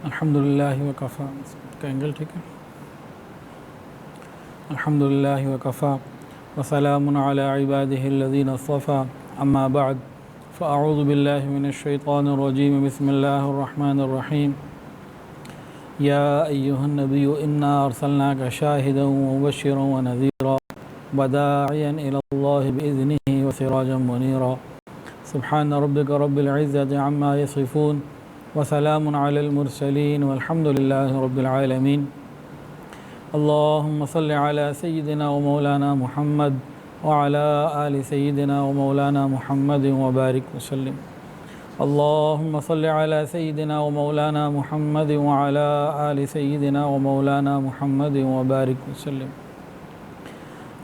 الحمدللہ وکفا کا اینگل ٹھیک ہے. الحمدللہ وکفا وسلام علی عبادہ الذین اصطفیٰ اما بعد فاعوذ باللہ من الشیطان الرجیم بسم اللہ الرحمن الرحیم. یا ایہا النبی انا ارسلناک شاہدا ومبشرا ونذیرا وداعیا الی اللہ بإذنہ وسراجا منیرا. سبحان ربک رب العزة عما یصفون وسلام علی المرسلین والحمد للہ رب العالمین. اللہم صل علی سیدنا و مولانا محمد وعلی آل سیدنا و مولانا محمد وبارک وسلم. اللہم صل علی سیدنا و مولانا محمد وعلی آل سیدنا و مولانا محمد وبارک وسلم.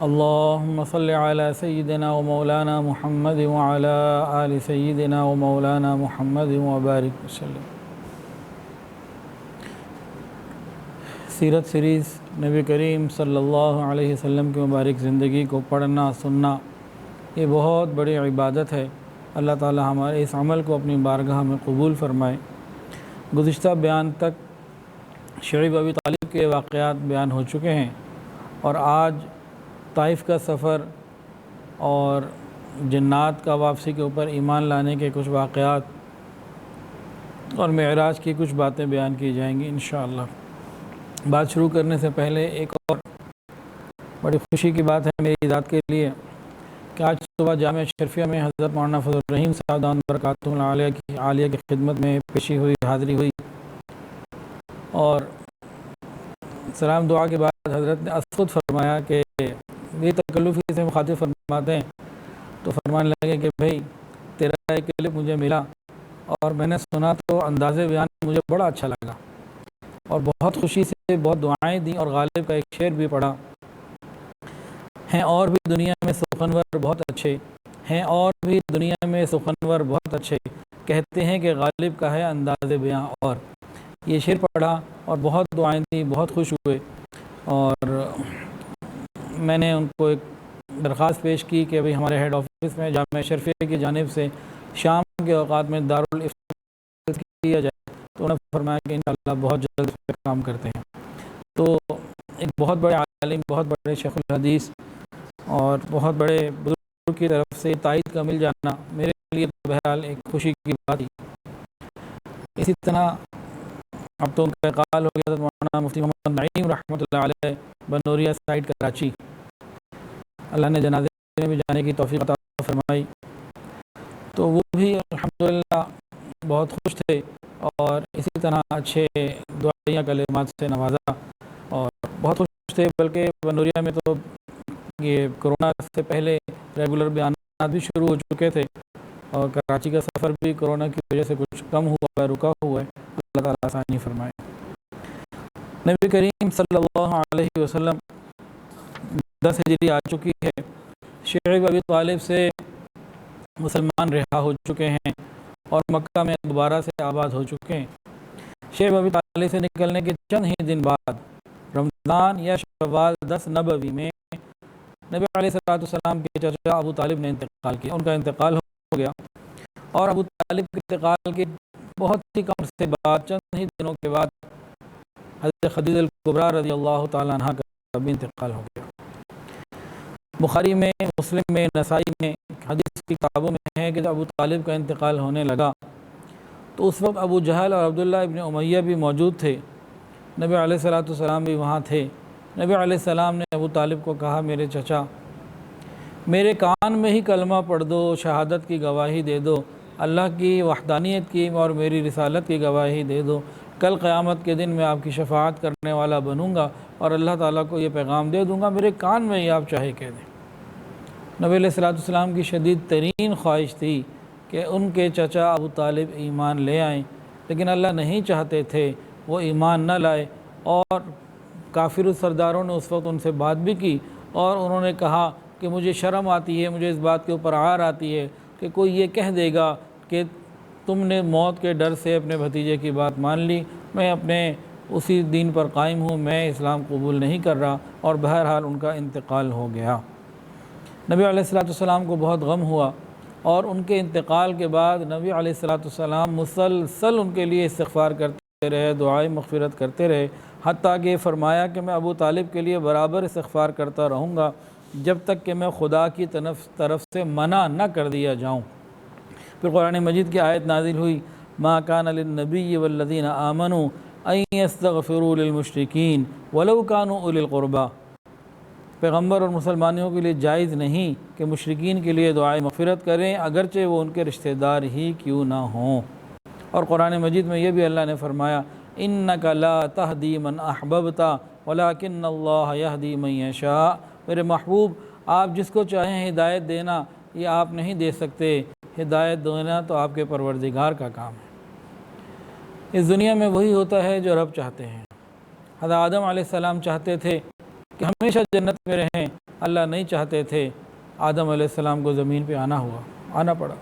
اللہم صل علی سیدنا و مولانا محمد وعلی آل سیدنا و مولانا محمد وبارک وسلم. سیرت سیریز نبی کریم صلی اللہ علیہ وسلم کی مبارک زندگی کو پڑھنا سننا یہ بہت بڑی عبادت ہے. اللہ تعالی ہمارے اس عمل کو اپنی بارگاہ میں قبول فرمائے. گزشتہ بیان تک شعیب ابی طالب کے واقعات بیان ہو چکے ہیں اور آج طائف کا سفر اور جنات کا واپسی کے اوپر ایمان لانے کے کچھ واقعات اور معراج کی کچھ باتیں بیان کی جائیں گی انشاءاللہ. بات شروع کرنے سے پہلے ایک اور بڑی خوشی کی بات ہے میری ذات کے لیے کہ آج صبح جامعہ شرفیہ میں حضرت مولانا فضل الرحیم صاحب دامت برکاتہ عالیہ کی خدمت میں پیشی ہوئی، حاضری ہوئی اور سلام دعا کے بعد حضرت نے خود فرمایا کہ یہ تکلفی سے مخاطب فرماتے ہیں تو فرمانے لگے کہ بھائی تیرا ایک کلپ مجھے ملا اور میں نے سنا تو انداز بیان مجھے بڑا اچھا لگا اور بہت خوشی سے بہت دعائیں دیں اور غالب کا ایک شعر بھی پڑھا. ہیں اور بھی دنیا میں سخنور بہت اچھے، ہیں اور بھی دنیا میں سخنور بہت اچھے، کہتے ہیں کہ غالب کا ہے انداز بیاں. اور یہ شعر پڑھا اور بہت دعائیں دیں، بہت خوش ہوئے اور میں نے ان کو ایک درخواست پیش کی کہ ابھی ہمارے ہیڈ آفس میں جامعہ شرفیہ کی جانب سے شام کے اوقات میں دارالافطار کیا جائے تو انہوں نے فرمایا کہ انشاءاللہ بہت جلد اس پہ کام کرتے ہیں. تو ایک بہت بڑے عالم، بہت بڑے شیخ الحدیث اور بہت بڑے بزرگ کی طرف سے تائید کا مل جانا میرے لیے بہرحال ایک خوشی کی بات تھی. اسی طرح اب تو ان کا انتقال ہو گیا. مولانا مفتی محمد نعیم رحمۃ اللہ علیہ بنوریا سائٹ کراچی، اللہ نے جنازے میں بھی جانے کی توفیق عطا فرمائی تو وہ بھی الحمدللہ بہت خوش تھے اور اسی طرح اچھے دعائیہ کلمات سے نوازا اور بہت خوش تھے. بلکہ بنوریا میں تو یہ کرونا سے پہلے ریگولر بیانات بھی شروع ہو چکے تھے اور کراچی کا سفر بھی کرونا کی وجہ سے کچھ کم ہوا ہے، رکا ہوا ہے. اللہ تعالیٰ آسانی فرمائے. نبی کریم صلی اللہ علیہ وسلم 10 ہجری آ چکی ہے. شعیب ابی طالب سے مسلمان رہا ہو چکے ہیں اور مکہ میں دوبارہ سے آباد ہو چکے ہیں. شعیب ابی طالب سے نکلنے کے چند ہی دن بعد رمضان یا شوال 10 نبوی میں نبی علیہ السلام کے چچا ابو طالب نے انتقال کیا. ان کا انتقال ہو گیا اور ابو طالب کے انتقال کے بہت ہی کم سے بعد چند ہی دنوں کے بعد حضرت خدیجہ الکبریٰ رضی اللہ تعالیٰ عنہ کا بھی انتقال ہو گیا. بخاری میں، مسلم میں، نسائی میں حدیث کی کتابوں میں ہے کہ جب ابو طالب کا انتقال ہونے لگا تو اس وقت ابو جہل اور عبداللہ ابن امیہ بھی موجود تھے. نبی علیہ السلام بھی وہاں تھے. نبی علیہ السلام نے ابو طالب کو کہا میرے چچا میرے کان میں ہی کلمہ پڑھ دو، شہادت کی گواہی دے دو، اللہ کی وحدانیت کی اور میری رسالت کی گواہی دے دو. کل قیامت کے دن میں آپ کی شفاعت کرنے والا بنوں گا اور اللہ تعالیٰ کو یہ پیغام دے دوں گا، میرے کان میں ہی آپ چاہے کہہ دیں. نبی علیہ السلام کی شدید ترین خواہش تھی کہ ان کے چچا ابو طالب ایمان لے آئیں، لیکن اللہ نہیں چاہتے تھے وہ ایمان نہ لائے. اور کافر السرداروں نے اس وقت ان سے بات بھی کی اور انہوں نے کہا کہ مجھے شرم آتی ہے، مجھے اس بات کے اوپر عار آتی ہے کہ کوئی یہ کہہ دے گا کہ تم نے موت کے ڈر سے اپنے بھتیجے کی بات مان لی، میں اپنے اسی دین پر قائم ہوں، میں اسلام قبول نہیں کر رہا. اور بہرحال ان کا انتقال ہو گیا. نبی علیہ السلام کو بہت غم ہوا اور ان کے انتقال کے بعد نبی علیہ السلام مسلسل ان کے لیے استغفار کرتے کرتے رہے، دعائے مغفرت کرتے رہے، حتیٰ کہ فرمایا کہ میں ابو طالب کے لیے برابر استغفار کرتا رہوں گا جب تک کہ میں خدا کی طرف سے منع نہ کر دیا جاؤں۔ پھر قرآن مجید کی آیت نازل ہوئی، ما کان للنبی والذین آمنوا ان یستغفروا للمشرکین ولو کانوا اولی القربی، پیغمبر اور مسلمانوں کے لیے جائز نہیں کہ مشرکین کے لیے دعائے مغفرت کریں اگرچہ وہ ان کے رشتہ دار ہی کیوں نہ ہوں۔ اور قرآن مجید میں یہ بھی اللہ نے فرمایا، انک لا تہدی من احببت ولکن اللہ یہدی من یشاء، میرے محبوب آپ جس کو چاہیں ہدایت دینا یہ آپ نہیں دے سکتے، ہدایت دینا تو آپ کے پروردگار کا کام ہے۔ اس دنیا میں وہی ہوتا ہے جو رب چاہتے ہیں۔ حضرت آدم علیہ السلام چاہتے تھے کہ ہمیشہ جنت میں رہیں، اللہ نہیں چاہتے تھے، آدم علیہ السلام کو زمین پہ آنا پڑا۔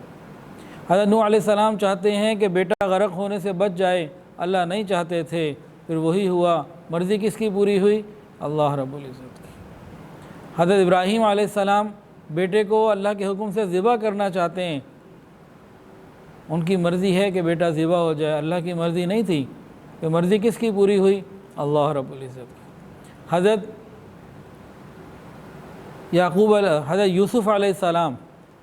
حضرت نوح علیہ السلام چاہتے ہیں کہ بیٹا غرق ہونے سے بچ جائے، اللہ نہیں چاہتے تھے، پھر وہی ہوا۔ مرضی کس کی پوری ہوئی؟ اللہ رب العزت کی۔ حضرت ابراہیم علیہ السلام بیٹے کو اللہ کے حکم سے ذبح کرنا چاہتے ہیں، ان کی مرضی ہے کہ بیٹا ذبح ہو جائے، اللہ کی مرضی نہیں تھی، کہ مرضی کس کی پوری ہوئی؟ اللہ رب العزت کی۔ حضرت یوسف علیہ السلام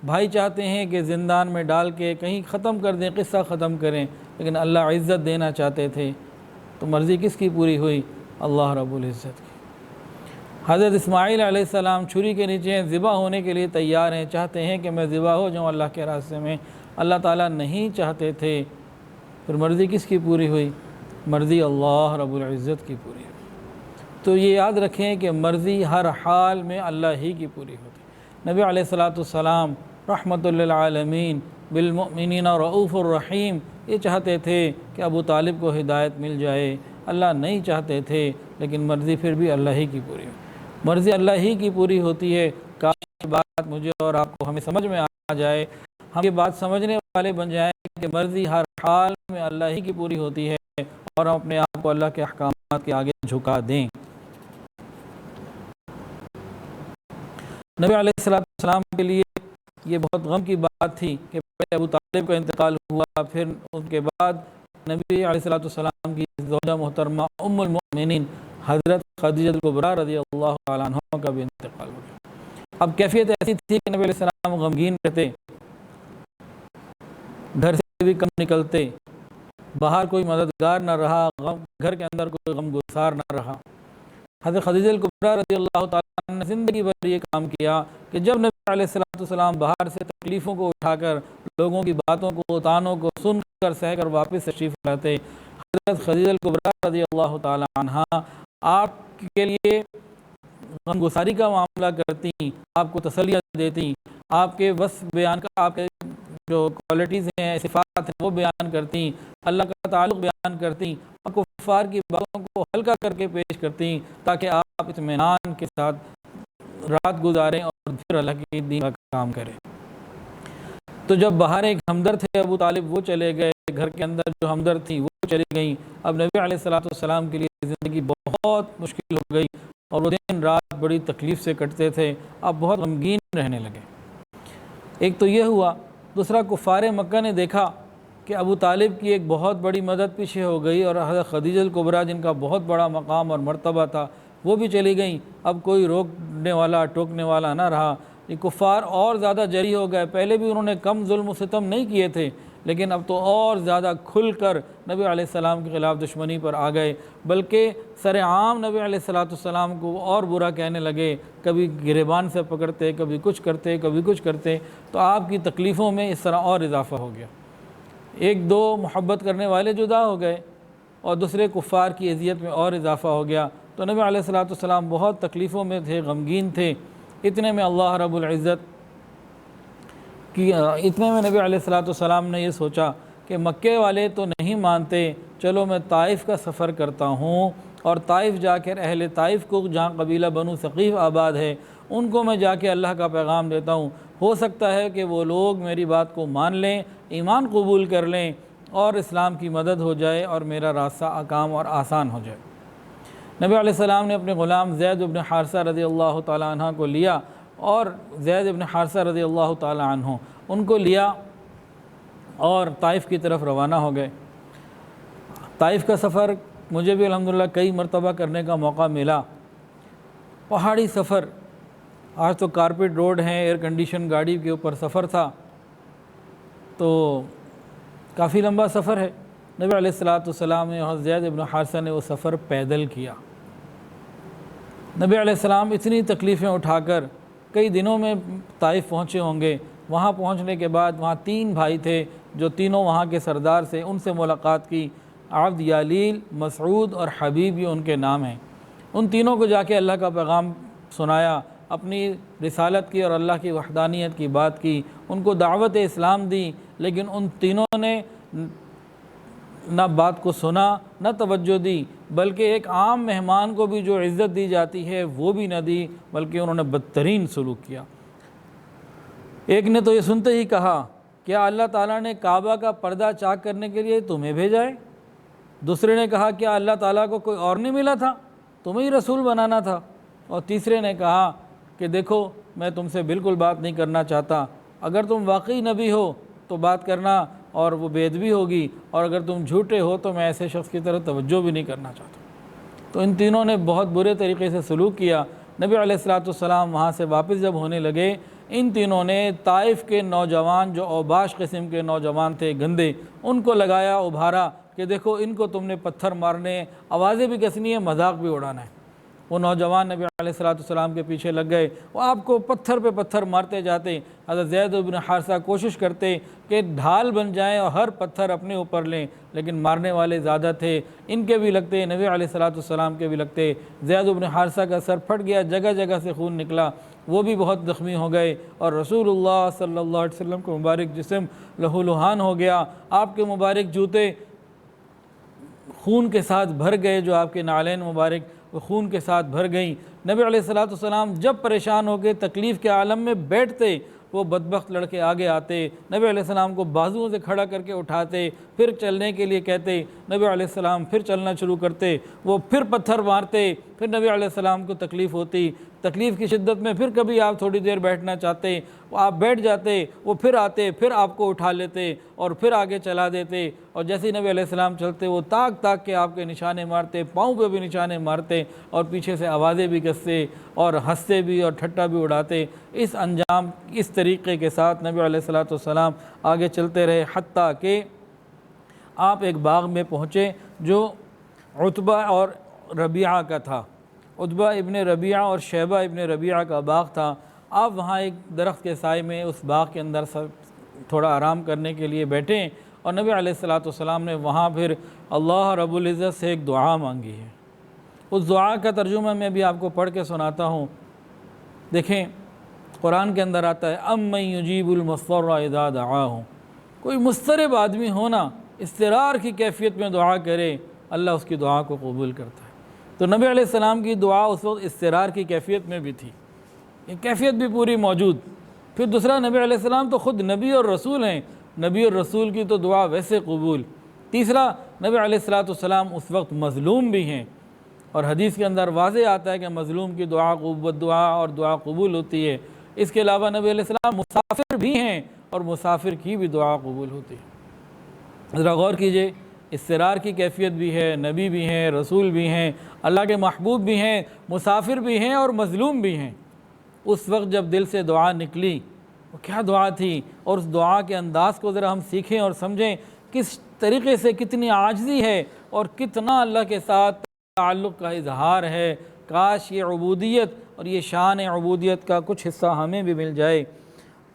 بھائی چاہتے ہیں کہ زندان میں ڈال کے کہیں ختم کر دیں، قصہ ختم کریں، لیکن اللہ عزت دینا چاہتے تھے، تو مرضی کس کی پوری ہوئی؟ اللہ رب العزت کی۔ حضرت اسماعیل علیہ السلام چھری کے نیچے ہیں، ذبح ہونے کے لیے تیار ہیں، چاہتے ہیں کہ میں ذبح ہو جاؤں اللہ کے راستے میں، اللہ تعالیٰ نہیں چاہتے تھے، پھر مرضی کس کی پوری ہوئی؟ مرضی اللہ رب العزت کی پوری ہوئی۔ تو یہ یاد رکھیں کہ مرضی ہر حال میں اللہ ہی کی پوری ہوتی۔ نبی علیہ السلام رحمۃ للعالمین بالمؤمنین رؤوف الرحیم، یہ چاہتے تھے کہ ابو طالب کو ہدایت مل جائے، اللہ نہیں چاہتے تھے، لیکن مرضی پھر بھی اللہ ہی کی پوری ہوئی۔ مرضی اللہ ہی کی پوری ہوتی ہے۔ کاش یہ بات مجھے اور آپ کو ہمیں سمجھ میں آ جائے، ہم یہ بات سمجھنے والے بن جائیں کہ مرضی ہر حال میں اللہ ہی کی پوری ہوتی ہے، اور ہم اپنے آپ کو اللہ کے احکامات کے آگے جھکا دیں۔ نبی علیہ السلام کے لیے یہ بہت غم کی بات تھی کہ پہلے ابو طالب کا انتقال ہوا، پھر ان کے بعد نبی علیہ السلام کی زوجہ محترمہ ام المؤمنین حضرت خدیجہ کبریٰ رضی اللہ تعالیٰ عنہ کا بھی انتقال ہو گیا۔ اب کیفیت ایسی تھی کہ نبی علیہ السلام غمگین رہتے، گھر سے بھی کم نکلتے، باہر کوئی مددگار نہ رہا، گھر کے اندر کوئی غم گسار نہ رہا۔ حضرت خدیجہ کبریٰ رضی اللہ تعالیٰ عنہ نے زندگی بھر یہ کام کیا کہ جب نبی علیہ السلام باہر سے تکلیفوں کو اٹھا کر، لوگوں کی باتوں کو، تانوں کو سن کر سہ کر واپس تشریف لاتے، حضرت خدیجہ کبریٰ رضی اللہ تعالیٰ عنہ آپ کے لیے غم گساری کا معاملہ کرتی، آپ کو تسلیہ دیتی، آپ کے بس بیان کا، آپ کے جو کوالٹیز ہیں، صفات ہیں، وہ بیان کرتی، اللہ کا تعلق بیان کرتی، اور کفار کی باتوں کو ہلکا کر کے پیش کرتی، تاکہ آپ اطمینان کے ساتھ رات گزاریں اور پھر اللہ کے دین کا کام کریں۔ تو جب باہر ایک ہمدرد تھے ابو طالب، وہ چلے گئے، گھر کے اندر جو ہمدرد تھی وہ چلی گئیں، اب نبی علیہ السلام کے لیے زندگی بہت مشکل ہو گئی، اور وہ دن رات بڑی تکلیف سے کٹتے تھے، اب بہت غمگین رہنے لگے۔ ایک تو یہ ہوا، دوسرا کفار مکہ نے دیکھا کہ ابو طالب کی ایک بہت بڑی مدد پیچھے ہو گئی، اور حضرت خدیجہ کبریٰ جن کا بہت بڑا مقام اور مرتبہ تھا وہ بھی چلی گئیں، اب کوئی روکنے والا ٹوکنے والا نہ رہا۔ یہ کفار اور زیادہ جری ہو گئے، پہلے بھی انہوں نے کم ظلم و ستم نہیں کیے تھے، لیکن اب تو اور زیادہ کھل کر نبی علیہ السلام کے خلاف دشمنی پر آ گئے، بلکہ سر عام نبی علیہ السلام کو اور برا کہنے لگے، کبھی گریبان سے پکڑتے، کبھی کچھ کرتے، کبھی کچھ کرتے، تو آپ کی تکلیفوں میں اس طرح اور اضافہ ہو گیا۔ ایک دو محبت کرنے والے جدا ہو گئے، اور دوسرے کفار کی اذیت میں اور اضافہ ہو گیا، تو نبی علیہ السلام بہت تکلیفوں میں تھے، غمگین تھے۔ اتنے میں اللہ رب العزت اتنے میں نبی علیہ السلام نے یہ سوچا کہ مکے والے تو نہیں مانتے، چلو میں طائف کا سفر کرتا ہوں، اور طائف جا کر اہل طائف کو، جہاں قبیلہ بنو ثقیف آباد ہے، ان کو میں جا کے اللہ کا پیغام دیتا ہوں، ہو سکتا ہے کہ وہ لوگ میری بات کو مان لیں، ایمان قبول کر لیں، اور اسلام کی مدد ہو جائے، اور میرا راستہ کام اور آسان ہو جائے۔ نبی علیہ السلام نے اپنے غلام زید بن حارثہ رضی اللہ تعالیٰ عنہ کو لیا، اور زید بن حارثہ رضی اللہ تعالیٰ عنہ ان کو لیا اور طائف کی طرف روانہ ہو گئے۔ طائف کا سفر مجھے بھی الحمدللہ کئی مرتبہ کرنے کا موقع ملا۔ پہاڑی سفر، آج تو کارپیٹ روڈ ہیں، ایئر کنڈیشن گاڑی کے اوپر سفر تھا، تو کافی لمبا سفر ہے۔ نبی علیہ السلام نے اور زید بن حارثہ نے وہ سفر پیدل کیا۔ نبی علیہ السلام اتنی تکلیفیں اٹھا کر کئی دنوں میں طائف پہنچے ہوں گے۔ وہاں پہنچنے کے بعد وہاں 3 بھائی تھے جو تینوں وہاں کے سردار سے، ان سے ملاقات کی۔ عبد، یالیل، مسعود اور حبیب، یہ ان کے نام ہیں۔ ان تینوں کو جا کے اللہ کا پیغام سنایا، اپنی رسالت کی اور اللہ کی وحدانیت کی بات کی، ان کو دعوت اسلام دی، لیکن ان تینوں نے نہ بات کو سنا نہ توجہ دی، بلکہ ایک عام مہمان کو بھی جو عزت دی جاتی ہے وہ بھی نہ دی، بلکہ انہوں نے بدترین سلوک کیا۔ ایک نے تو یہ سنتے ہی کہا، کیا اللہ تعالیٰ نے کعبہ کا پردہ چاک کرنے کے لیے تمہیں بھیجا ہے؟ دوسرے نے کہا، کیا اللہ تعالیٰ کو کوئی اور نہیں ملا تھا، تمہیں ہی رسول بنانا تھا؟ اور تیسرے نے کہا کہ دیکھو میں تم سے بالکل بات نہیں کرنا چاہتا، اگر تم واقعی نبی ہو تو بات کرنا اور وہ بے ادبی ہوگی، اور اگر تم جھوٹے ہو تو میں ایسے شخص کی طرف توجہ بھی نہیں کرنا چاہتا۔ تو ان تینوں نے بہت برے طریقے سے سلوک کیا۔ نبی علیہ السلام وہاں سے واپس جب ہونے لگے، ان تینوں نے طائف کے نوجوان جو اوباش قسم کے نوجوان تھے، گندے، ان کو لگایا، ابھارا کہ دیکھو ان کو تم نے پتھر مارنے، آوازیں بھی کسنی ہے، مذاق بھی اڑانا ہے۔ وہ نوجوان نبی علیہ السلام کے پیچھے لگ گئے، وہ آپ کو پتھر پہ پتھر مارتے جاتے۔ حضرت زید بن حارثہ کوشش کرتے کہ ڈھال بن جائیں اور ہر پتھر اپنے اوپر لیں، لیکن مارنے والے زیادہ تھے، ان کے بھی لگتے، نبی علیہ السلام کے بھی لگتے۔ زید بن حارثہ کا سر پھٹ گیا، جگہ جگہ سے خون نکلا، وہ بھی بہت زخمی ہو گئے، اور رسول اللہ صلی اللہ علیہ وسلم کا مبارک جسم لہو لہان ہو گیا۔ آپ کے مبارک جوتے خون کے ساتھ بھر گئے، جو آپ کے نعلین مبارک وہ خون کے ساتھ بھر گئیں۔ نبی علیہ السلام جب پریشان ہو کے تکلیف کے عالم میں بیٹھتے، وہ بدبخت لڑکے آگے آتے، نبی علیہ السلام کو بازوؤں سے کھڑا کر کے اٹھاتے، پھر چلنے کے لیے کہتے، نبی علیہ السلام پھر چلنا شروع کرتے، وہ پھر پتھر مارتے، پھر نبی علیہ السلام کو تکلیف ہوتی، تکلیف کی شدت میں پھر کبھی آپ تھوڑی دیر بیٹھنا چاہتے، آپ بیٹھ جاتے، وہ پھر آتے، پھر آپ کو اٹھا لیتے اور پھر آگے چلا دیتے، اور جیسے ہی نبی علیہ السلام چلتے وہ تاک تاک کے آپ کے نشانے مارتے، پاؤں پہ بھی نشانے مارتے، اور پیچھے سے آوازیں بھی کستے اور ہنستے بھی اور ٹھٹا بھی اڑاتے۔ اس طریقے کے ساتھ نبی علیہ السلام آگے چلتے رہے، حتیٰ کہ آپ ایک باغ میں پہنچے جو عتبہ اور ربیعہ کا تھا۔ عتبہ ابن ربیعہ اور شیبہ ابن ربیعہ کا باغ تھا۔ آپ وہاں ایک درخت کے سائے میں اس باغ کے اندر تھوڑا آرام کرنے کے لیے بیٹھے، اور نبی علیہ السلام نے وہاں پھر اللہ رب العزت سے ایک دعا مانگی ہے۔ اس دعا کا ترجمہ میں بھی آپ کو پڑھ کے سناتا ہوں۔ دیکھیں قرآن کے اندر آتا ہے، امن یجیب المضطر اذا دعاہ، کوئی مضطرب آدمی ہونا اضطرار کی کیفیت میں دعا کرے، اللہ اس کی دعا کو قبول کرتا ہے۔ تو نبی علیہ السلام کی دعا اس وقت اضطرار کی کیفیت میں بھی تھی، یہ کیفیت بھی پوری موجود۔ پھر دوسرا، نبی علیہ السلام تو خود نبی اور رسول ہیں، نبی اور رسول کی تو دعا ویسے قبول۔ تیسرا، نبی علیہ السلام اس وقت مظلوم بھی ہیں، اور حدیث کے اندر واضح آتا ہے کہ مظلوم کی دعا دعا اور دعا قبول ہوتی ہے۔ اس کے علاوہ نبی علیہ السلام مسافر بھی ہیں، اور مسافر کی بھی دعا قبول ہوتی ہے۔ ذرا غور کیجئے، اضطرار کی کیفیت بھی ہے، نبی بھی ہیں، رسول بھی ہیں، اللہ کے محبوب بھی ہیں، مسافر بھی ہیں اور مظلوم بھی ہیں۔ اس وقت جب دل سے دعا نکلی، وہ کیا دعا تھی، اور اس دعا کے انداز کو ذرا ہم سیکھیں اور سمجھیں، کس طریقے سے کتنی عاجزی ہے اور کتنا اللہ کے ساتھ تعلق کا اظہار ہے۔ کاش یہ عبودیت اور یہ شان عبودیت کا کچھ حصہ ہمیں بھی مل جائے۔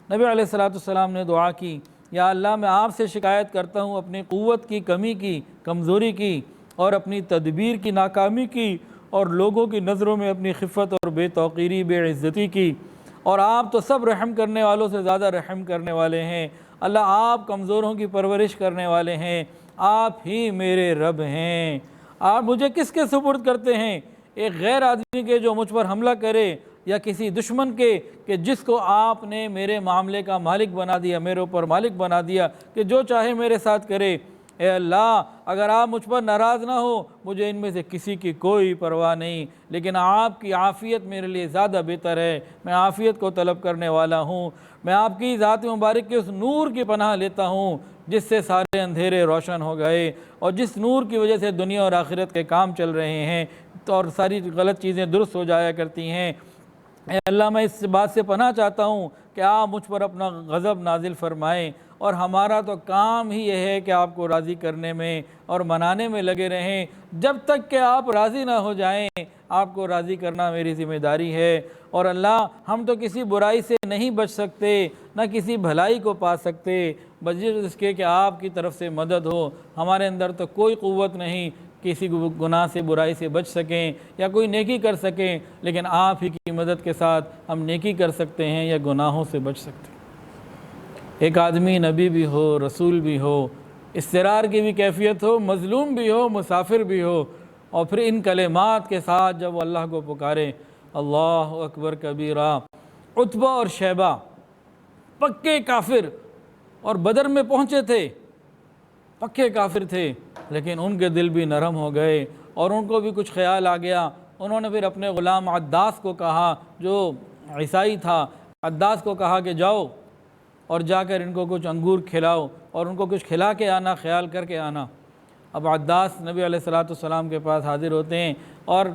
نبی علیہ السلام نے دعا کی، یا اللہ میں آپ سے شکایت کرتا ہوں اپنی قوت کی کمی کی، کمزوری کی، اور اپنی تدبیر کی ناکامی کی، اور لوگوں کی نظروں میں اپنی خفت اور بے توقیری، بے عزتی کی، اور آپ تو سب رحم کرنے والوں سے زیادہ رحم کرنے والے ہیں۔ اللہ آپ کمزوروں کی پرورش کرنے والے ہیں، آپ ہی میرے رب ہیں۔ آپ مجھے کس کے سپرد کرتے ہیں؟ ایک غیر آدمی کے جو مجھ پر حملہ کرے، یا کسی دشمن کے کہ جس کو آپ نے میرے معاملے کا مالک بنا دیا، میرے اوپر مالک بنا دیا کہ جو چاہے میرے ساتھ کرے۔ اے اللہ، اگر آپ مجھ پر ناراض نہ ہو، مجھے ان میں سے کسی کی کوئی پرواہ نہیں، لیکن آپ کی عافیت میرے لیے زیادہ بہتر ہے، میں عافیت کو طلب کرنے والا ہوں۔ میں آپ کی ذات مبارک کے اس نور کی پناہ لیتا ہوں جس سے سارے اندھیرے روشن ہو گئے اور جس نور کی وجہ سے دنیا اور آخرت کے کام چل رہے ہیں تو اور ساری غلط چیزیں درست ہو جایا کرتی ہیں۔ اے اللہ میں اس بات سے پناہ چاہتا ہوں کہ آپ مجھ پر اپنا غضب نازل فرمائیں، اور ہمارا تو کام ہی یہ ہے کہ آپ کو راضی کرنے میں اور منانے میں لگے رہیں۔ جب تک کہ آپ راضی نہ ہو جائیں آپ کو راضی کرنا میری ذمہ داری ہے۔ اور اللہ ہم تو کسی برائی سے نہیں بچ سکتے، نہ کسی بھلائی کو پا سکتے بجز اس کے کہ آپ کی طرف سے مدد ہو۔ ہمارے اندر تو کوئی قوت نہیں کسی گناہ سے برائی سے بچ سکیں یا کوئی نیکی کر سکیں، لیکن آپ ہی کی مدد کے ساتھ ہم نیکی کر سکتے ہیں یا گناہوں سے بچ سکتے ہیں۔ ایک آدمی نبی بھی ہو، رسول بھی ہو، اضطرار کی بھی کیفیت ہو، مظلوم بھی ہو، مسافر بھی ہو، اور پھر ان کلمات کے ساتھ جب وہ اللہ کو پکارے، اللہ اکبر کبیرہ۔ عتبہ اور شیبہ پکے کافر اور بدر میں پہنچے تھے، پکے کافر تھے، لیکن ان کے دل بھی نرم ہو گئے اور ان کو بھی کچھ خیال آ گیا۔ انہوں نے پھر اپنے غلام عداس کو کہا، جو عیسائی تھا، عداس کو کہا کہ جاؤ اور جا کر ان کو کچھ انگور کھلاؤ اور ان کو کچھ کھلا کے آنا، خیال کر کے آنا۔ اب عداس نبی علیہ السلام کے پاس حاضر ہوتے ہیں اور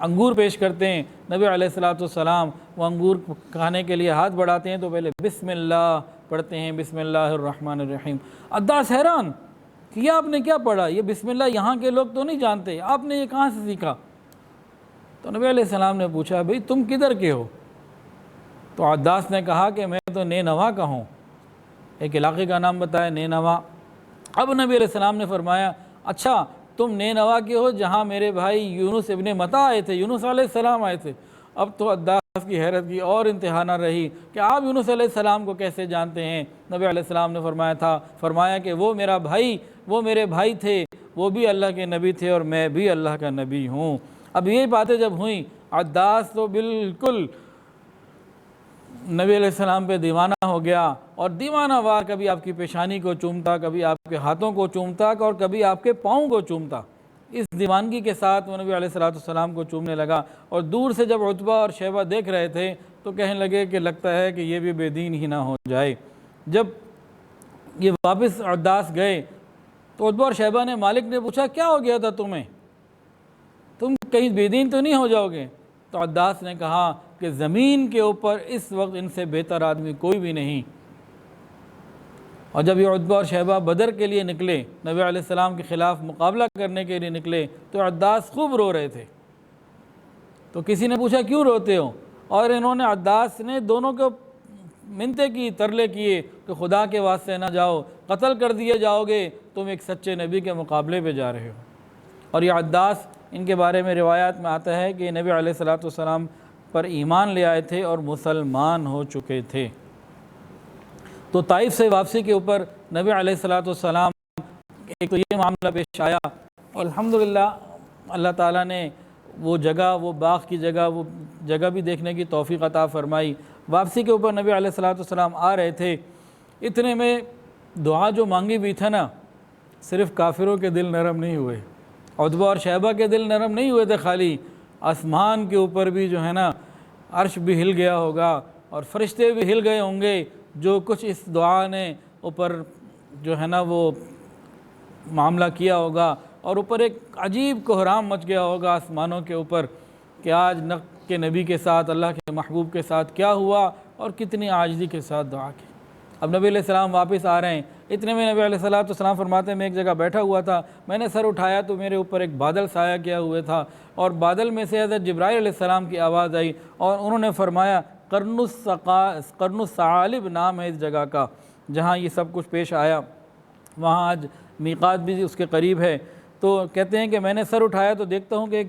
انگور پیش کرتے ہیں۔ نبی علیہ السلام وہ انگور کھانے کے لیے ہاتھ بڑھاتے ہیں تو پہلے بسم اللہ پڑھتے ہیں، بسم اللہ الرحمن الرحیم۔ عداس حیران کہ یہ آپ نے کیا پڑھا، یہ بسم اللہ یہاں کے لوگ تو نہیں جانتے، آپ نے یہ کہاں سے سیکھا؟ تو نبی علیہ السلام نے پوچھا بھئی تم کدھر کے ہو؟ تو عداس نے کہا کہ میں تو نینوا کا ہوں، ایک علاقے کا نام بتایا، نینوا۔ اب نبی علیہ السلام نے فرمایا اچھا تم نینوا کے ہو جہاں میرے بھائی یونس ابن متی آئے تھے، یونس علیہ السلام آئے تھے۔ اب تو عداس کی حیرت کی اور انتہا نہ رہی کہ آپ یونس علیہ السلام کو کیسے جانتے ہیں؟ نبی علیہ السلام نے فرمایا کہ وہ میرے بھائی تھے، وہ بھی اللہ کے نبی تھے اور میں بھی اللہ کا نبی ہوں۔ اب یہ باتیں جب ہوئیں، عداس تو بالکل نبی علیہ السلام پہ دیوانہ ہو گیا، اور دیوانہ وار کبھی آپ کی پیشانی کو چومتا، کبھی آپ کے ہاتھوں کو چومتا اور کبھی آپ کے پاؤں کو چومتا۔ اس دیوانگی کے ساتھ وہ نبی علیہ السلام کو چومنے لگا، اور دور سے جب عتبہ اور شیبہ دیکھ رہے تھے تو کہنے لگے کہ لگتا ہے کہ یہ بھی بے دین ہی نہ ہو جائے۔ جب یہ واپس عداس گئے تو عتبہ اور شیبہ نے مالک نے پوچھا کیا ہو گیا تھا تمہیں، تم کہیں بے دین تو نہیں ہو جاؤ گے؟ تو عداس نے کہا کہ زمین کے اوپر اس وقت ان سے بہتر آدمی کوئی بھی نہیں۔ اور جب یہ عتبہ اور شیبہ بدر کے لیے نکلے، نبی علیہ السلام کے خلاف مقابلہ کرنے کے لیے نکلے، تو عداس خوب رو رہے تھے۔ تو کسی نے پوچھا کیوں روتے ہو؟ اور انہوں نے عداس نے دونوں کو منتیں کی، ترلے کیے کہ خدا کے واسطے نہ جاؤ، قتل کر دیے جاؤ گے، تم ایک سچے نبی کے مقابلے پہ جا رہے ہو۔ اور یہ عداس ان کے بارے میں روایات میں آتا ہے کہ نبی علیہ السلام پر ایمان لے آئے تھے اور مسلمان ہو چکے تھے۔ تو طائف سے واپسی کے اوپر نبی علیہ السلام ایک تو یہ معاملہ پیش آیا، اور الحمدللہ اللہ تعالیٰ نے وہ جگہ، وہ باغ کی جگہ، وہ جگہ بھی دیکھنے کی توفیق عطا فرمائی۔ واپسی کے اوپر نبی علیہ السلام آ رہے تھے، اتنے میں دعا جو مانگی بھی تھا نا، صرف کافروں کے دل نرم نہیں ہوئے، عتبہ اور شیبہ کے دل نرم نہیں ہوئے تھے، خالی آسمان کے اوپر بھی جو ہے نا عرش بھی ہل گیا ہوگا اور فرشتے بھی ہل گئے ہوں گے، جو کچھ اس دعا نے اوپر جو ہے نا وہ معاملہ کیا ہوگا، اور اوپر ایک عجیب کوہرام مچ گیا ہوگا آسمانوں کے اوپر کہ آج نبی کے نبی کے ساتھ، اللہ کے محبوب کے ساتھ کیا ہوا اور کتنی عاجزی کے ساتھ دعا کی۔ اب نبی علیہ السلام واپس آ رہے ہیں، اتنے میں نبی علیہ السلام فرماتے ہیں میں ایک جگہ بیٹھا ہوا تھا، میں نے سر اٹھایا تو میرے اوپر ایک بادل سایہ کیا ہوئے تھا، اور بادل میں سے حضرت جبرائیل علیہ السلام کی آواز آئی، اور انہوں نے فرمایا قرن الثعالب نام ہے اس جگہ کا جہاں یہ سب کچھ پیش آیا، وہاں آج میقات بھی اس کے قریب ہے۔ تو کہتے ہیں کہ میں نے سر اٹھایا تو دیکھتا ہوں کہ ایک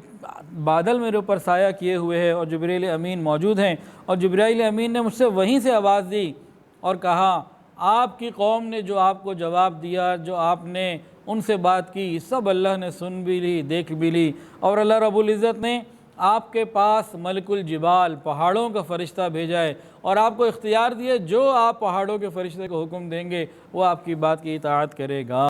بادل میرے اوپر سایہ کیے ہوئے ہے اور جبرائیل امین موجود ہیں، اور جبرائیل امین نے مجھ سے وہیں سے آواز دی اور کہا آپ کی قوم نے جو آپ کو جواب دیا، جو آپ نے ان سے بات کی، سب اللہ نے سن بھی لی، دیکھ بھی لی، اور اللہ رب العزت نے آپ کے پاس ملک الجبال پہاڑوں کا فرشتہ بھیجا ہے، اور آپ کو اختیار دیے جو آپ پہاڑوں کے فرشتے کو حکم دیں گے وہ آپ کی بات کی اطاعت کرے گا۔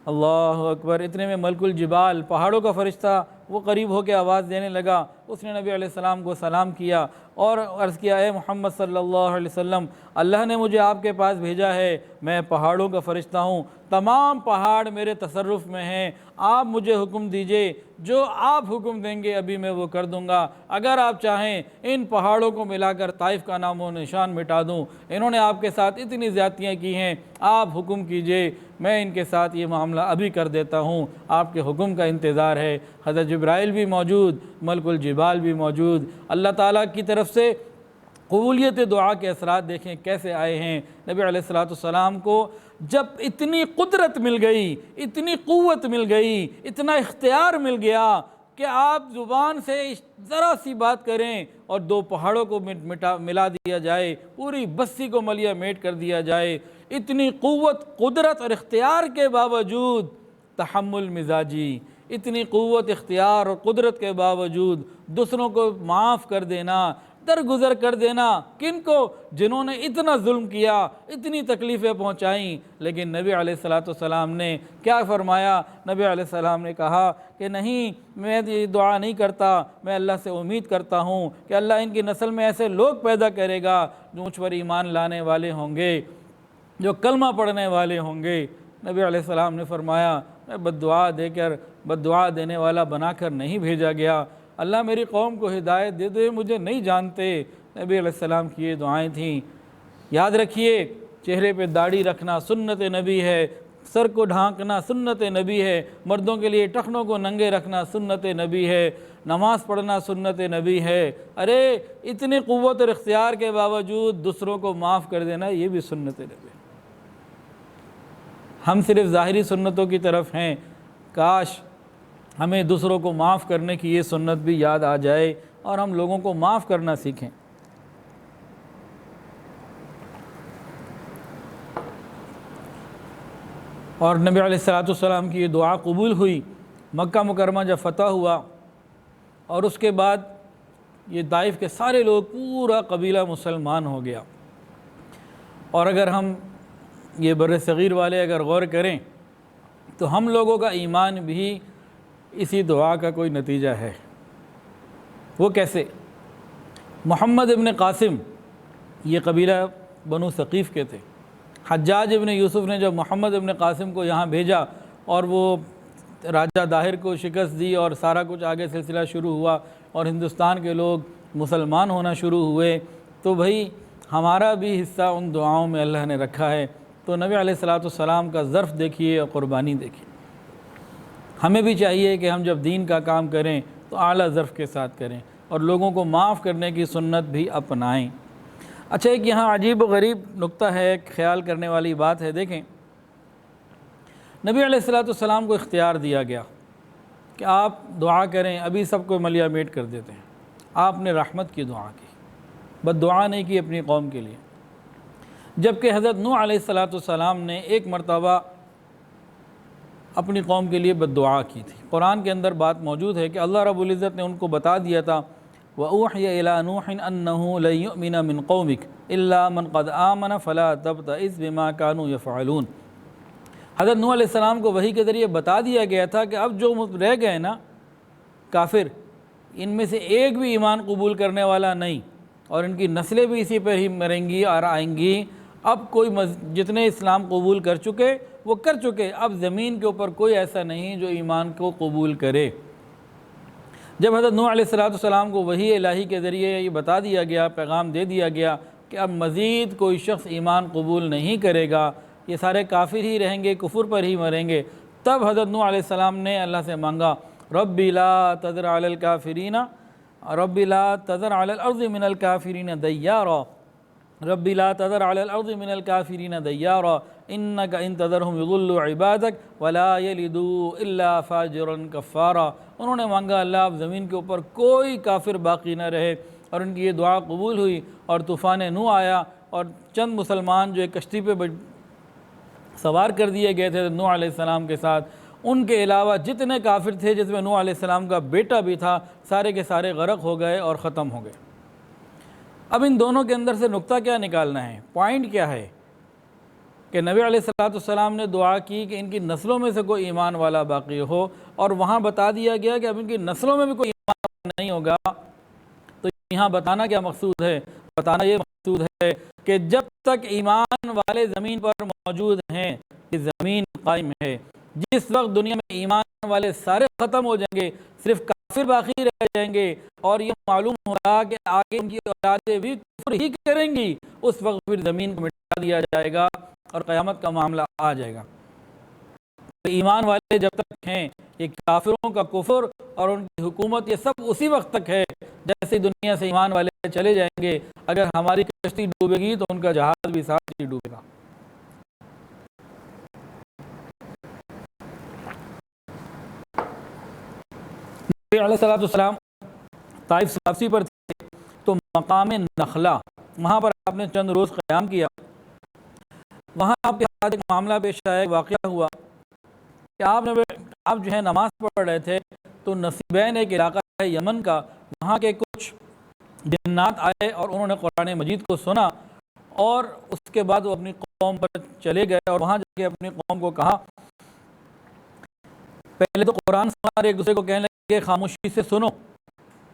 اللہ اکبر۔ اتنے میں ملک الجبال پہاڑوں کا فرشتہ وہ قریب ہو کے آواز دینے لگا۔ اس نے نبی علیہ السلام کو سلام کیا اور عرض کیا، اے محمد صلی اللہ علیہ وسلم، اللہ نے مجھے آپ کے پاس بھیجا ہے، میں پہاڑوں کا فرشتہ ہوں، تمام پہاڑ میرے تصرف میں ہیں، آپ مجھے حکم دیجئے، جو آپ حکم دیں گے ابھی میں وہ کر دوں گا۔ اگر آپ چاہیں ان پہاڑوں کو ملا کر طائف کا نام و نشان مٹا دوں، انہوں نے آپ کے ساتھ اتنی زیادتیاں کی ہیں، آپ حکم کیجئے، میں ان کے ساتھ یہ معاملہ ابھی کر دیتا ہوں، آپ کے حکم کا انتظار ہے۔ حضرت جبرائیل بھی موجود، ملک الجبال بھی موجود۔ اللہ تعالیٰ کی طرف سے قبولیت دعا کے اثرات دیکھیں کیسے آئے ہیں۔ نبی علیہ السلام کو جب اتنی قدرت مل گئی، اتنی قوت مل گئی، اتنا اختیار مل گیا کہ آپ زبان سے ذرا سی بات کریں اور دو پہاڑوں کو ملا دیا جائے، پوری بستی کو ملیہ میٹ کر دیا جائے، اتنی قوت، قدرت اور اختیار کے باوجود تحمل مزاجی، اتنی قوت، اختیار اور قدرت کے باوجود دوسروں کو معاف کر دینا، درگزر کر دینا۔ کن کو؟ جنہوں نے اتنا ظلم کیا، اتنی تکلیفیں پہنچائیں، لیکن نبی علیہ السلام نے کیا فرمایا؟ نبی علیہ السلام نے کہا کہ نہیں، میں یہ دعا نہیں کرتا، میں اللہ سے امید کرتا ہوں کہ اللہ ان کی نسل میں ایسے لوگ پیدا کرے گا جو مجھ پر ایمان لانے والے ہوں گے، جو کلمہ پڑھنے والے ہوں گے۔ نبی علیہ السلام نے فرمایا، میں بد دعا دینے والا بنا کر نہیں بھیجا گیا، اللہ میری قوم کو ہدایت دے دے، مجھے نہیں جانتے۔ نبی علیہ السلام کی یہ دعائیں تھیں۔ یاد رکھیے، چہرے پہ داڑھی رکھنا سنت نبی ہے، سر کو ڈھانکنا سنت نبی ہے، مردوں کے لیے ٹخنوں کو ننگے رکھنا سنت نبی ہے، نماز پڑھنا سنت نبی ہے۔ ارے اتنی قوت اور اختیار کے باوجود دوسروں کو معاف کر دینا، یہ بھی سنت نبی ہے۔ ہم صرف ظاہری سنتوں کی طرف ہیں، کاش ہمیں دوسروں کو معاف کرنے کی یہ سنت بھی یاد آ جائے اور ہم لوگوں کو معاف کرنا سیکھیں۔ اور نبی علیہ السلام کی یہ دعا قبول ہوئی۔ مکہ مکرمہ جب فتح ہوا اور اس کے بعد یہ طائف کے سارے لوگ، پورا قبیلہ مسلمان ہو گیا۔ اور اگر ہم یہ بر صغیر والے اگر غور کریں تو ہم لوگوں کا ایمان بھی اسی دعا کا کوئی نتیجہ ہے۔ وہ کیسے؟ محمد ابن قاسم، یہ قبیلہ بنو ثقیف کے تھے۔ حجاج ابن یوسف نے جب محمد ابن قاسم کو یہاں بھیجا اور وہ راجہ داہر کو شکست دی اور سارا کچھ آگے سلسلہ شروع ہوا اور ہندوستان کے لوگ مسلمان ہونا شروع ہوئے، تو بھائی ہمارا بھی حصہ ان دعاؤں میں اللہ نے رکھا ہے۔ تو نبی علیہ السلام کا ظرف دیکھیے اور قربانی دیکھیے۔ ہمیں بھی چاہیے کہ ہم جب دین کا کام کریں تو اعلیٰ ظرف کے ساتھ کریں اور لوگوں کو معاف کرنے کی سنت بھی اپنائیں۔ اچھا، ایک یہاں عجیب و غریب نقطہ ہے، ایک خیال کرنے والی بات ہے۔ دیکھیں، نبی علیہ السلام کو اختیار دیا گیا کہ آپ دعا کریں، ابھی سب کو ملیہ میٹ کر دیتے ہیں۔ آپ نے رحمت کی دعا کی، بد دعا نہیں کی اپنی قوم کے لیے۔ جبکہ حضرت نوح علیہ السلام نے ایک مرتبہ اپنی قوم کے لیے بد دعا کی تھی۔ قرآن کے اندر بات موجود ہے کہ اللہ رب العزت نے ان کو بتا دیا تھا، وَأُوحِيَ إِلَىٰ نُوحٍ أَنَّهُ لَن يُؤْمِنَ مِن قَوْمِكَ إِلَّا مَنْ قَدْ آمَنَ فَلَا تَبْتَئِسْ بِمَا كَانُوا يَفْعَلُونَ۔ حضرت نوح علیہ السلام کو وحی کے ذریعے بتا دیا گیا تھا کہ اب جو رہ گئے نا کافر، ان میں سے ایک بھی ایمان قبول کرنے والا نہیں، اور ان کی نسلیں بھی اسی پر ہی مریں گی اور آئیں گی۔ اب کوئی جتنے اسلام قبول کر چکے وہ کر چکے، اب زمین کے اوپر کوئی ایسا نہیں جو ایمان کو قبول کرے۔ جب حضرت نوح علیہ السلام کو وحی الہی کے ذریعے یہ بتا دیا گیا، پیغام دے دیا گیا کہ اب مزید کوئی شخص ایمان قبول نہیں کرے گا، یہ سارے کافر ہی رہیں گے، کفر پر ہی مریں گے، تب حضرت نوح علیہ السلام نے اللہ سے مانگا، رب لا تذر علی الکافرین، رب لا تذر علی الارض من الکافرین دیارا، رب لا تذر علی الارض من الکافرین دیارا انک ان تذرہم یضلوا عبادک ولا یلدوا الا فاجرا کفارا۔ انہوں نے مانگا، اللہ اب زمین کے اوپر کوئی کافر باقی نہ رہے، اور ان کی یہ دعا قبول ہوئی اور طوفان نوح آیا اور چند مسلمان جو ایک کشتی پہ سوار کر دیے گئے تھے نوح علیہ السلام کے ساتھ، ان کے علاوہ جتنے کافر تھے جس میں نوح علیہ السلام کا بیٹا بھی تھا، سارے کے سارے غرق ہو گئے اور ختم ہو گئے۔ اب ان دونوں کے اندر سے نقطہ کیا نکالنا ہے، پوائنٹ کیا ہے کہ نبی علیہ السلام نے دعا کی کہ ان کی نسلوں میں سے کوئی ایمان والا باقی ہو، اور وہاں بتا دیا گیا کہ اب ان کی نسلوں میں بھی کوئی ایمان والا نہیں ہوگا۔ تو یہاں بتانا کیا مقصود ہے؟ بتانا یہ مقصود ہے کہ جب تک ایمان والے زمین پر موجود ہیں یہ زمین قائم ہے۔ جس وقت دنیا میں ایمان والے سارے ختم ہو جائیں گے، صرف کافر باقی رہ جائیں گے، اور یہ معلوم ہوگا کہ آگے ان کی اولادیں بھی کفر ہی کریں گی، اس وقت پھر زمین کو مٹا دیا جائے گا اور قیامت کا معاملہ آ جائے گا۔ ایمان والے جب تک ہیں، یہ کافروں کا کفر اور ان کی حکومت یہ سب اسی وقت تک ہے جیسے دنیا سے ایمان والے چلے جائیں گے۔ اگر ہماری کشتی ڈوبے گی تو ان کا جہاز بھی ساتھ ہی ڈوبے گا۔ نبی علیہ السلام طائف سے واپسی پر تھے تو مقام نخلا وہاں پر آپ نے چند روز قیام کیا۔ وہاں آپ کے ساتھ ایک معاملہ پیش آیا، ایک واقعہ ہوا کہ آپ جو ہے نماز پڑھ رہے تھے تو نصیبین ایک علاقہ ہے یمن کا، وہاں کے کچھ جنات آئے اور انہوں نے قرآن مجید کو سنا، اور اس کے بعد وہ اپنی قوم پر چلے گئے اور وہاں جا کے اپنی قوم کو کہا، پہلے تو قرآن سنا اور ایک دوسرے کو کہنے لگے خاموشی سے سنو،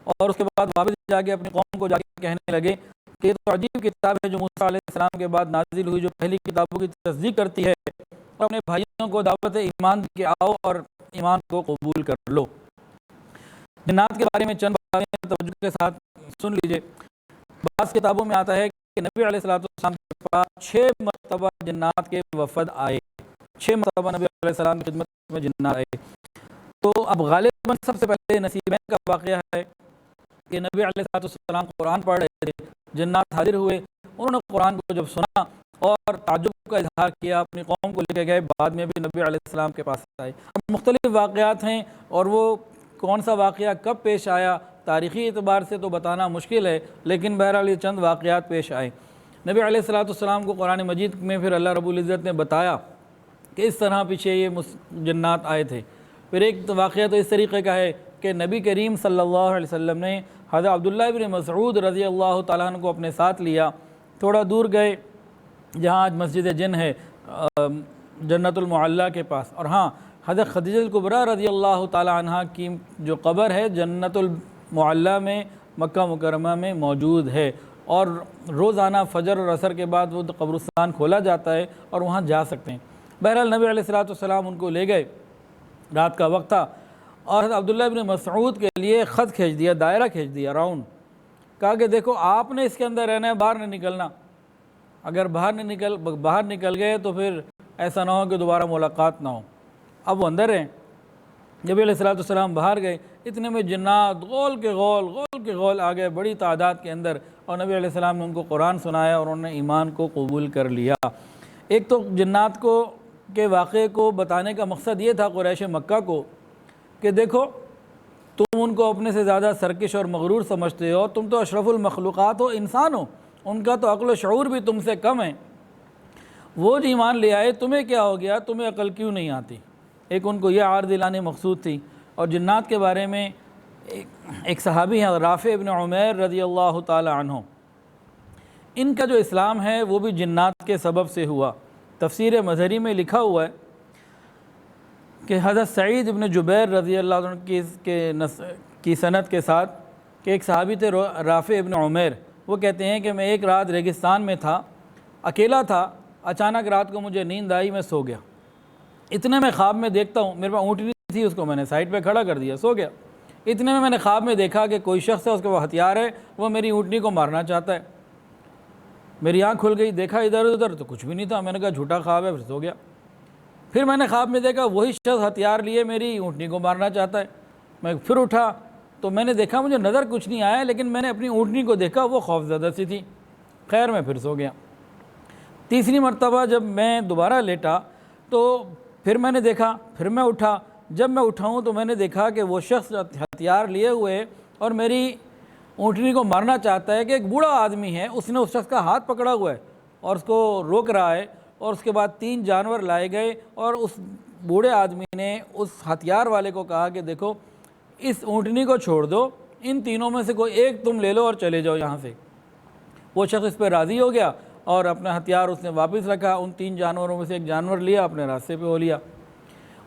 اور اس کے بعد واپس جا کے اپنی قوم کو جا کے کہنے لگے کہ یہ تو عجیب کتاب ہے جو موسیٰ علیہ السلام کے بعد نازل ہوئی، جو پہلی کتابوں کی تصدیق کرتی ہے، اور اپنے بھائیوں کو دعوت ایمان کے آؤ اور ایمان کو قبول کر لو۔ جنات کے بارے میں چند باتیں توجہ کے ساتھ سن لیجئے۔ بعض کتابوں میں آتا ہے کہ نبی علیہ السلام کے پاس 6 مرتبہ جنات کے وفد آئے، 6 مرتبہ نبی علیہ السلام کی خدمت میں جنات آئے۔ تو اب غالباً سب سے پہلے نصیبین کا واقعہ ہے کہ نبی علیہ السلام قرآن پڑھ رہے تھے، جنات حاضر ہوئے، انہوں نے قرآن کو جب سنا اور تعجب کا اظہار کیا، اپنی قوم کو لے کے گئے، بعد میں بھی نبی علیہ السلام کے پاس آئے۔ اب مختلف واقعات ہیں، اور وہ کون سا واقعہ کب پیش آیا تاریخی اعتبار سے تو بتانا مشکل ہے، لیکن بہرحال یہ چند واقعات پیش آئے۔ نبی علیہ السلام کو قرآن مجید میں پھر اللہ رب العزت نے بتایا کہ اس طرح پیچھے یہ جنات آئے تھے۔ پھر ایک واقعہ تو اس طریقے کا ہے کہ نبی کریم صلی اللہ علیہ وسلم نے حضرت عبداللہ ابن مسعود رضی اللہ تعالیٰ عنہ کو اپنے ساتھ لیا، تھوڑا دور گئے جہاں آج مسجد جن ہے، جنت المعلیٰ کے پاس، اور ہاں حضرت خدیجہ الکبریٰ رضی اللہ تعالیٰ عنہ کی جو قبر ہے جنت المعلیٰ میں مکہ مکرمہ میں موجود ہے، اور روزانہ فجر اور عصر کے بعد وہ قبرستان کھولا جاتا ہے اور وہاں جا سکتے ہیں۔ بہرحال نبی علیہ السلام ان کو لے گئے، رات کا وقت تھا، اور حضرت عبداللہ ابن مسعود کے لیے خط کھینچ دیا، دائرہ کھینچ دیا راؤنڈ، کہا کہ دیکھو آپ نے اس کے اندر رہنا ہے، باہر نہیں نکلنا، اگر باہر نکل گئے تو پھر ایسا نہ ہو کہ دوبارہ ملاقات نہ ہو۔ اب وہ اندر ہیں، نبی علیہ السلام باہر گئے، اتنے میں جنات غول کے غول آ گئے بڑی تعداد کے اندر، اور نبی علیہ السلام نے ان کو قرآن سنایا اور انہوں نے ایمان کو قبول کر لیا۔ ایک تو جنات کے واقعے کو بتانے کا مقصد یہ تھا قریش مکہ کو کہ دیکھو تم ان کو اپنے سے زیادہ سرکش اور مغرور سمجھتے ہو، تم تو اشرف المخلوقات ہو، انسان ہو، ان کا تو عقل و شعور بھی تم سے کم ہے، وہ جو ایمان لے آئے تمہیں کیا ہو گیا، تمہیں عقل کیوں نہیں آتی؟ ایک ان کو یہ عار دلانے مقصود تھی۔ اور جنات کے بارے میں ایک صحابی ہیں رافع ابن عمیر رضی اللہ تعالی عنہ، ان کا جو اسلام ہے وہ بھی جنات کے سبب سے ہوا۔ تفسیر مظہری میں لکھا ہوا ہے کہ حضرت سعید ابن جبیر رضی اللہ عنہ کی سند کے ساتھ کہ ایک صحابی تھے رافع ابن عمیر، وہ کہتے ہیں کہ میں ایک رات ریگستان میں تھا، اکیلا تھا، اچانک رات کو مجھے نیند آئی، میں سو گیا۔ اتنے میں خواب میں دیکھتا ہوں، میرے پاس اونٹنی تھی، اس کو میں نے سائڈ پہ کھڑا کر دیا، سو گیا۔ اتنے میں نے خواب میں دیکھا کہ کوئی شخص ہے، اس کے وہ ہتھیار ہے، وہ میری اونٹنی کو مارنا چاہتا ہے۔ میری آنکھ کھل گئی، دیکھا ادھر ادھر تو کچھ بھی نہیں تھا، میں نے کہا جھوٹا خواب ہے، پھر سو گیا۔ پھر میں نے خواب میں دیکھا وہی شخص ہتھیار لیے میری اونٹنی کو مارنا چاہتا ہے۔ میں پھر اٹھا تو میں نے دیکھا مجھے نظر کچھ نہیں آیا، لیکن میں نے اپنی اونٹنی کو دیکھا، وہ خوف زدہ سی تھی۔ خیر میں پھر سو گیا۔ تیسری مرتبہ جب میں دوبارہ لیٹا تو پھر میں نے دیکھا، پھر میں اٹھا، جب میں اٹھاؤں تو میں نے دیکھا کہ وہ شخص ہتھیار لیے ہوئے اور میری اونٹنی کو مارنا چاہتا ہے کہ ایک بوڑھا آدمی ہے، اس نے اس شخص کا ہاتھ پکڑا ہوا ہے اور اس کو روک رہا ہے، اور اس کے بعد 3 جانور لائے گئے، اور اس بوڑھے آدمی نے اس ہتھیار والے کو کہا کہ دیکھو اس اونٹنی کو چھوڑ دو، ان تینوں میں سے کوئی ایک تم لے لو اور چلے جاؤ یہاں سے۔ وہ شخص اس پہ راضی ہو گیا اور اپنا ہتھیار اس نے واپس رکھا، ان 3 جانوروں میں سے ایک جانور لیا، اپنے راستے پہ ہو لیا۔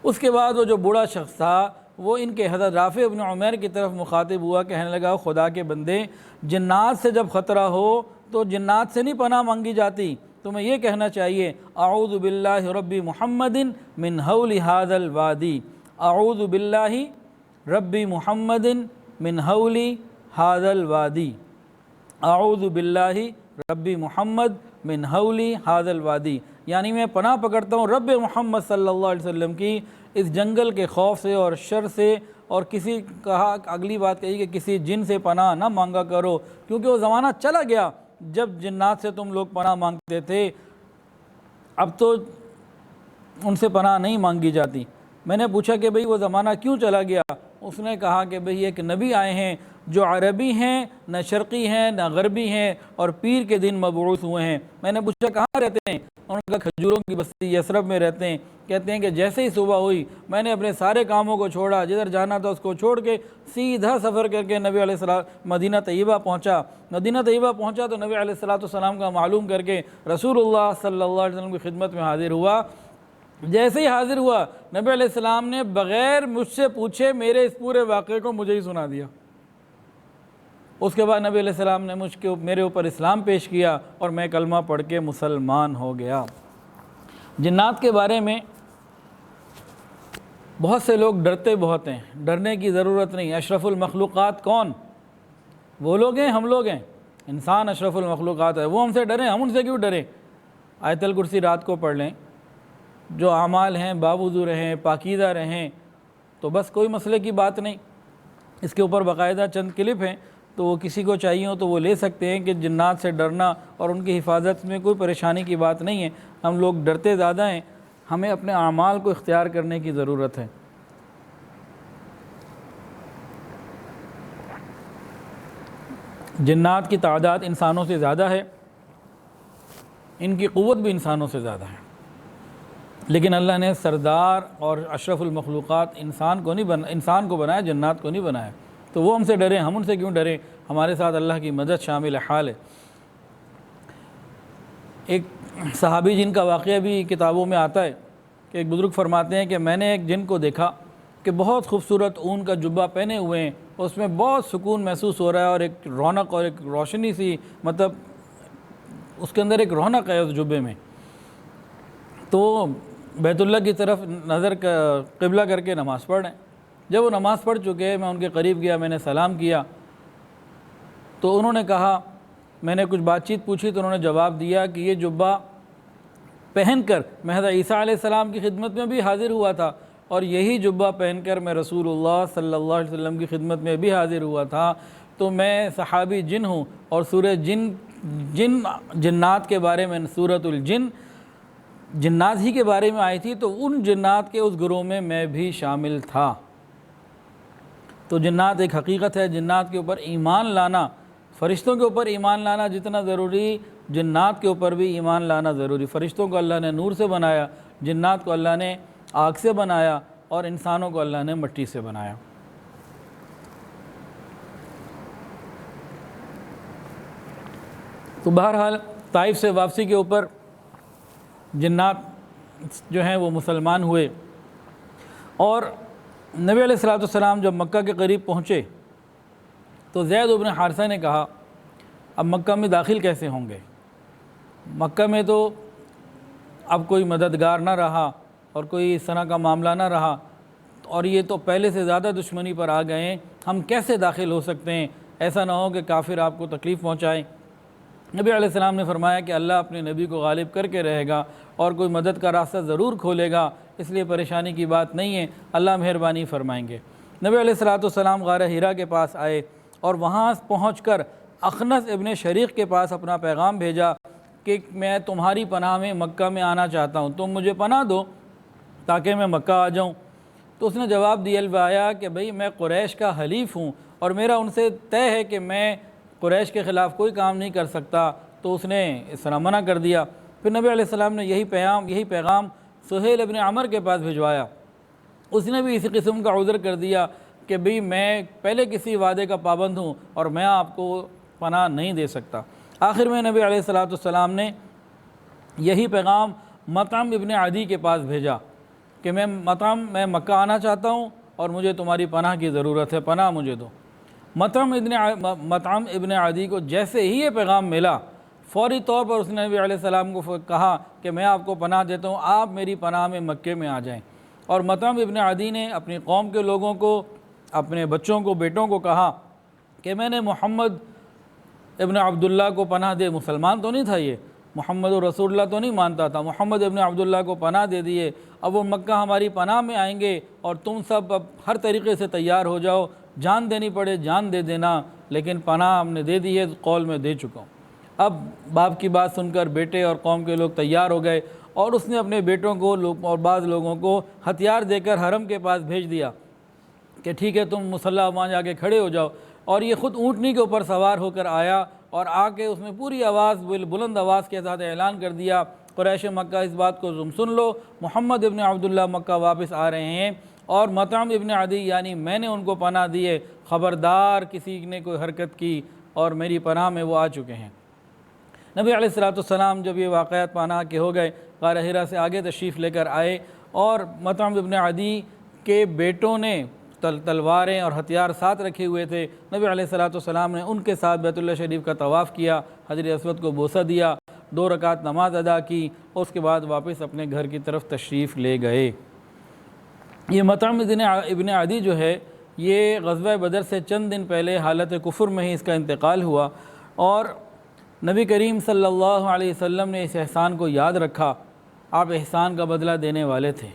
اس کے بعد وہ جو بوڑھا شخص تھا وہ ان کے حضرت رافع ابن عمیر کی طرف مخاطب ہوا، کہنے لگا خدا کے بندے، جنات سے جب خطرہ ہو تو جنات سے نہیں پناہ مانگی جاتی، تمہیں یہ کہنا چاہیے اعوذ باللہ رب محمد من حول ھذا الوادی، اعوذ باللہ رب محمد من حول ھذا الوادی، اعوذ باللہ رب محمد من حول ھذا الوادی، یعنی میں پناہ پکڑتا ہوں رب محمد صلی اللہ علیہ وسلم کی اس جنگل کے خوف سے اور شر سے، اور کسی کہا اگلی بات کہی کہ کسی جن سے پناہ نہ مانگا کرو، کیونکہ وہ زمانہ چلا گیا جب جنات سے تم لوگ پناہ مانگتے تھے، اب تو ان سے پناہ نہیں مانگی جاتی۔ میں نے پوچھا کہ بھئی وہ زمانہ کیوں چلا گیا؟ اس نے کہا کہ بھئی ایک نبی آئے ہیں جو عربی ہیں، نہ شرقی ہیں نہ غربی ہیں، اور پیر کے دن مبعوث ہوئے ہیں۔ میں نے پوچھا کہاں رہتے ہیں؟ انہوں نے کہا کھجوروں کی بستی یثرب میں رہتے ہیں۔ کہتے ہیں کہ جیسے ہی صبح ہوئی میں نے اپنے سارے کاموں کو چھوڑا، جدھر جانا تھا اس کو چھوڑ کے سیدھا سفر کر کے نبی علیہ السلام مدینہ طیبہ پہنچا۔ مدینہ طیبہ پہنچا تو نبی علیہ السلام کا معلوم کر کے رسول اللہ صلی اللہ علیہ وسلم کی خدمت میں حاضر ہوا۔ جیسے ہی حاضر ہوا نبی علیہ السلام نے بغیر مجھ سے پوچھے میرے اس پورے واقعے کو مجھے ہی سنا دیا۔ اس کے بعد نبی علیہ السلام نے میرے اوپر اسلام پیش کیا اور میں کلمہ پڑھ کے مسلمان ہو گیا۔ جنات کے بارے میں بہت سے لوگ ڈرتے بہت ہیں، ڈرنے کی ضرورت نہیں۔ اشرف المخلوقات کون؟ وہ لوگ ہیں، ہم لوگ ہیں۔ انسان اشرف المخلوقات ہے، وہ ہم سے ڈریں، ہم ان سے کیوں ڈریں؟ آیت الکرسی رات کو پڑھ لیں، جو اعمال ہیں باوضو رہیں، پاکیزہ رہیں، تو بس کوئی مسئلے کی بات نہیں۔ اس کے اوپر باقاعدہ چند کلپ ہیں، تو وہ کسی کو چاہیے ہو تو وہ لے سکتے ہیں کہ جنات سے ڈرنا اور ان کی حفاظت میں کوئی پریشانی کی بات نہیں ہے۔ ہم لوگ ڈرتے زیادہ ہیں، ہمیں اپنے اعمال کو اختیار کرنے کی ضرورت ہے۔ جنات کی تعداد انسانوں سے زیادہ ہے، ان کی قوت بھی انسانوں سے زیادہ ہے، لیکن اللہ نے سردار اور اشرف المخلوقات انسان کو بنایا، جنات کو نہیں بنایا۔ تو وہ ہم سے ڈریں، ہم ان سے کیوں ڈریں؟ ہمارے ساتھ اللہ کی مدد شامل حال ہے۔ ایک صحابی جن کا واقعہ بھی کتابوں میں آتا ہے کہ ایک بزرگ فرماتے ہیں کہ میں نے ایک جن کو دیکھا کہ بہت خوبصورت اون کا جبہ پہنے ہوئے ہیں، اس میں بہت سکون محسوس ہو رہا ہے اور ایک رونق اور ایک روشنی سی، مطلب اس کے اندر ایک رونق ہے اس جبے میں۔ تو بیت اللہ کی طرف نظر قبلہ کر کے نماز پڑھ رہے ہیں۔ جب وہ نماز پڑھ چکے میں ان کے قریب گیا، میں نے سلام کیا تو انہوں نے کہا، میں نے کچھ بات چیت پوچھی تو انہوں نے جواب دیا کہ یہ جبہ پہن کر میں حضرت عیسیٰ علیہ السلام کی خدمت میں بھی حاضر ہوا تھا، اور یہی جبہ پہن کر میں رسول اللہ صلی اللہ علیہ وسلم کی خدمت میں بھی حاضر ہوا تھا۔ تو میں صحابی جن ہوں، اور سورہ جنات کے بارے میں، سورۃ الجن جنات ہی کے بارے میں آئی تھی، تو ان جنات کے اس گروہ میں بھی شامل تھا۔ تو جنات ایک حقیقت ہے، جنات کے اوپر ایمان لانا، فرشتوں کے اوپر ایمان لانا جتنا ضروری، جنات کے اوپر بھی ایمان لانا ضروری۔ فرشتوں کو اللہ نے نور سے بنایا، جنات کو اللہ نے آگ سے بنایا، اور انسانوں کو اللہ نے مٹی سے بنایا۔ تو بہرحال طائف سے واپسی کے اوپر جنات جو ہیں وہ مسلمان ہوئے، اور نبی علیہ السلام جب مکہ کے قریب پہنچے تو زید بن حارثہ نے کہا اب مکہ میں داخل کیسے ہوں گے؟ مکہ میں تو اب کوئی مددگار نہ رہا اور کوئی اس طرح کا معاملہ نہ رہا، اور یہ تو پہلے سے زیادہ دشمنی پر آ گئے ہیں، ہم کیسے داخل ہو سکتے ہیں؟ ایسا نہ ہو کہ کافر آپ کو تکلیف پہنچائیں۔ نبی علیہ السلام نے فرمایا کہ اللہ اپنے نبی کو غالب کر کے رہے گا اور کوئی مدد کا راستہ ضرور کھولے گا، اس لیے پریشانی کی بات نہیں ہے، اللہ مہربانی فرمائیں گے۔ نبی علیہ السلام غار حرا کے پاس آئے اور وہاں پہنچ کر اخنس ابن شریق کے پاس اپنا پیغام بھیجا کہ میں تمہاری پناہ میں مکہ میں آنا چاہتا ہوں، تم مجھے پناہ دو تاکہ میں مکہ آ جاؤں۔ تو اس نے جواب دیا کہ بھئی میں قریش کا حلیف ہوں اور میرا ان سے طے ہے کہ میں قریش کے خلاف کوئی کام نہیں کر سکتا۔ تو اس نے اس طرح منع کر دیا۔ پھر نبی علیہ السلام نے یہی پیغام سہیل ابن عمر کے پاس بھجوایا، اس نے بھی اسی قسم کا عذر کر دیا کہ بھئی میں پہلے کسی وعدے کا پابند ہوں اور میں آپ کو پناہ نہیں دے سکتا۔ آخر میں نبی علیہ السلام نے یہی پیغام مطعم ابن عدی کے پاس بھیجا کہ میں مکہ آنا چاہتا ہوں اور مجھے تمہاری پناہ کی ضرورت ہے، پناہ مجھے دو۔ مطعم ابن عدی کو جیسے ہی یہ پیغام ملا، فوری طور پر اس نے نبی علیہ السلام کو کہا کہ میں آپ کو پناہ دیتا ہوں، آپ میری پناہ میں مکے میں آ جائیں۔ اور مطعم ابن عدی نے اپنی قوم کے لوگوں کو، اپنے بچوں کو، بیٹوں کو کہا کہ میں نے محمد ابن عبداللہ کو پناہ دے، مسلمان تو نہیں تھا یہ، محمد رسول اللہ تو نہیں مانتا تھا، محمد ابن عبداللہ کو پناہ دے دیے، اب وہ مکہ ہماری پناہ میں آئیں گے اور تم سب اب ہر طریقے سے تیار ہو جاؤ، جان دینی پڑے جان دے دینا، لیکن پناہ ہم نے دے دی ہے، قول میں دے چکا ہوں۔ اب باپ کی بات سن کر بیٹے اور قوم کے لوگ تیار ہو گئے، اور اس نے اپنے بیٹوں کو اور بعض لوگوں کو ہتھیار دے کر حرم کے پاس بھیج دیا کہ ٹھیک ہے تم مصلی وہاں جا کے کھڑے ہو جاؤ، اور یہ خود اونٹنی کے اوپر سوار ہو کر آیا اور آ کے اس میں پوری آواز، بلند آواز کے ساتھ اعلان کر دیا، قریش مکہ اس بات کو تم سن لو، محمد ابن عبداللہ مکہ واپس آ رہے ہیں، اور مطعم ابن عدی یعنی میں نے ان کو پناہ دی ہے، خبردار کسی نے کوئی حرکت کی اور میری پناہ میں وہ آ چکے ہیں۔ نبی علیہ السلام جب یہ واقعات پناہ کے ہو گئے، غار حرا سے آگے تشریف لے کر آئے، اور مطعم ابن عدی کے بیٹوں نے تلواریں اور ہتھیار ساتھ رکھے ہوئے تھے، نبی علیہ السلام نے ان کے ساتھ بیت اللہ شریف کا طواف کیا، حجر اسود کو بوسہ دیا، 2 رکعت نماز ادا کی، اور اس کے بعد واپس اپنے گھر کی طرف تشریف لے گئے۔ یہ مطعم ابن عدی جو ہے، یہ غزوہ بدر سے چند دن پہلے حالت کفر میں ہی اس کا انتقال ہوا، اور نبی کریم صلی اللہ علیہ وسلم نے اس احسان کو یاد رکھا، آپ احسان کا بدلہ دینے والے تھے۔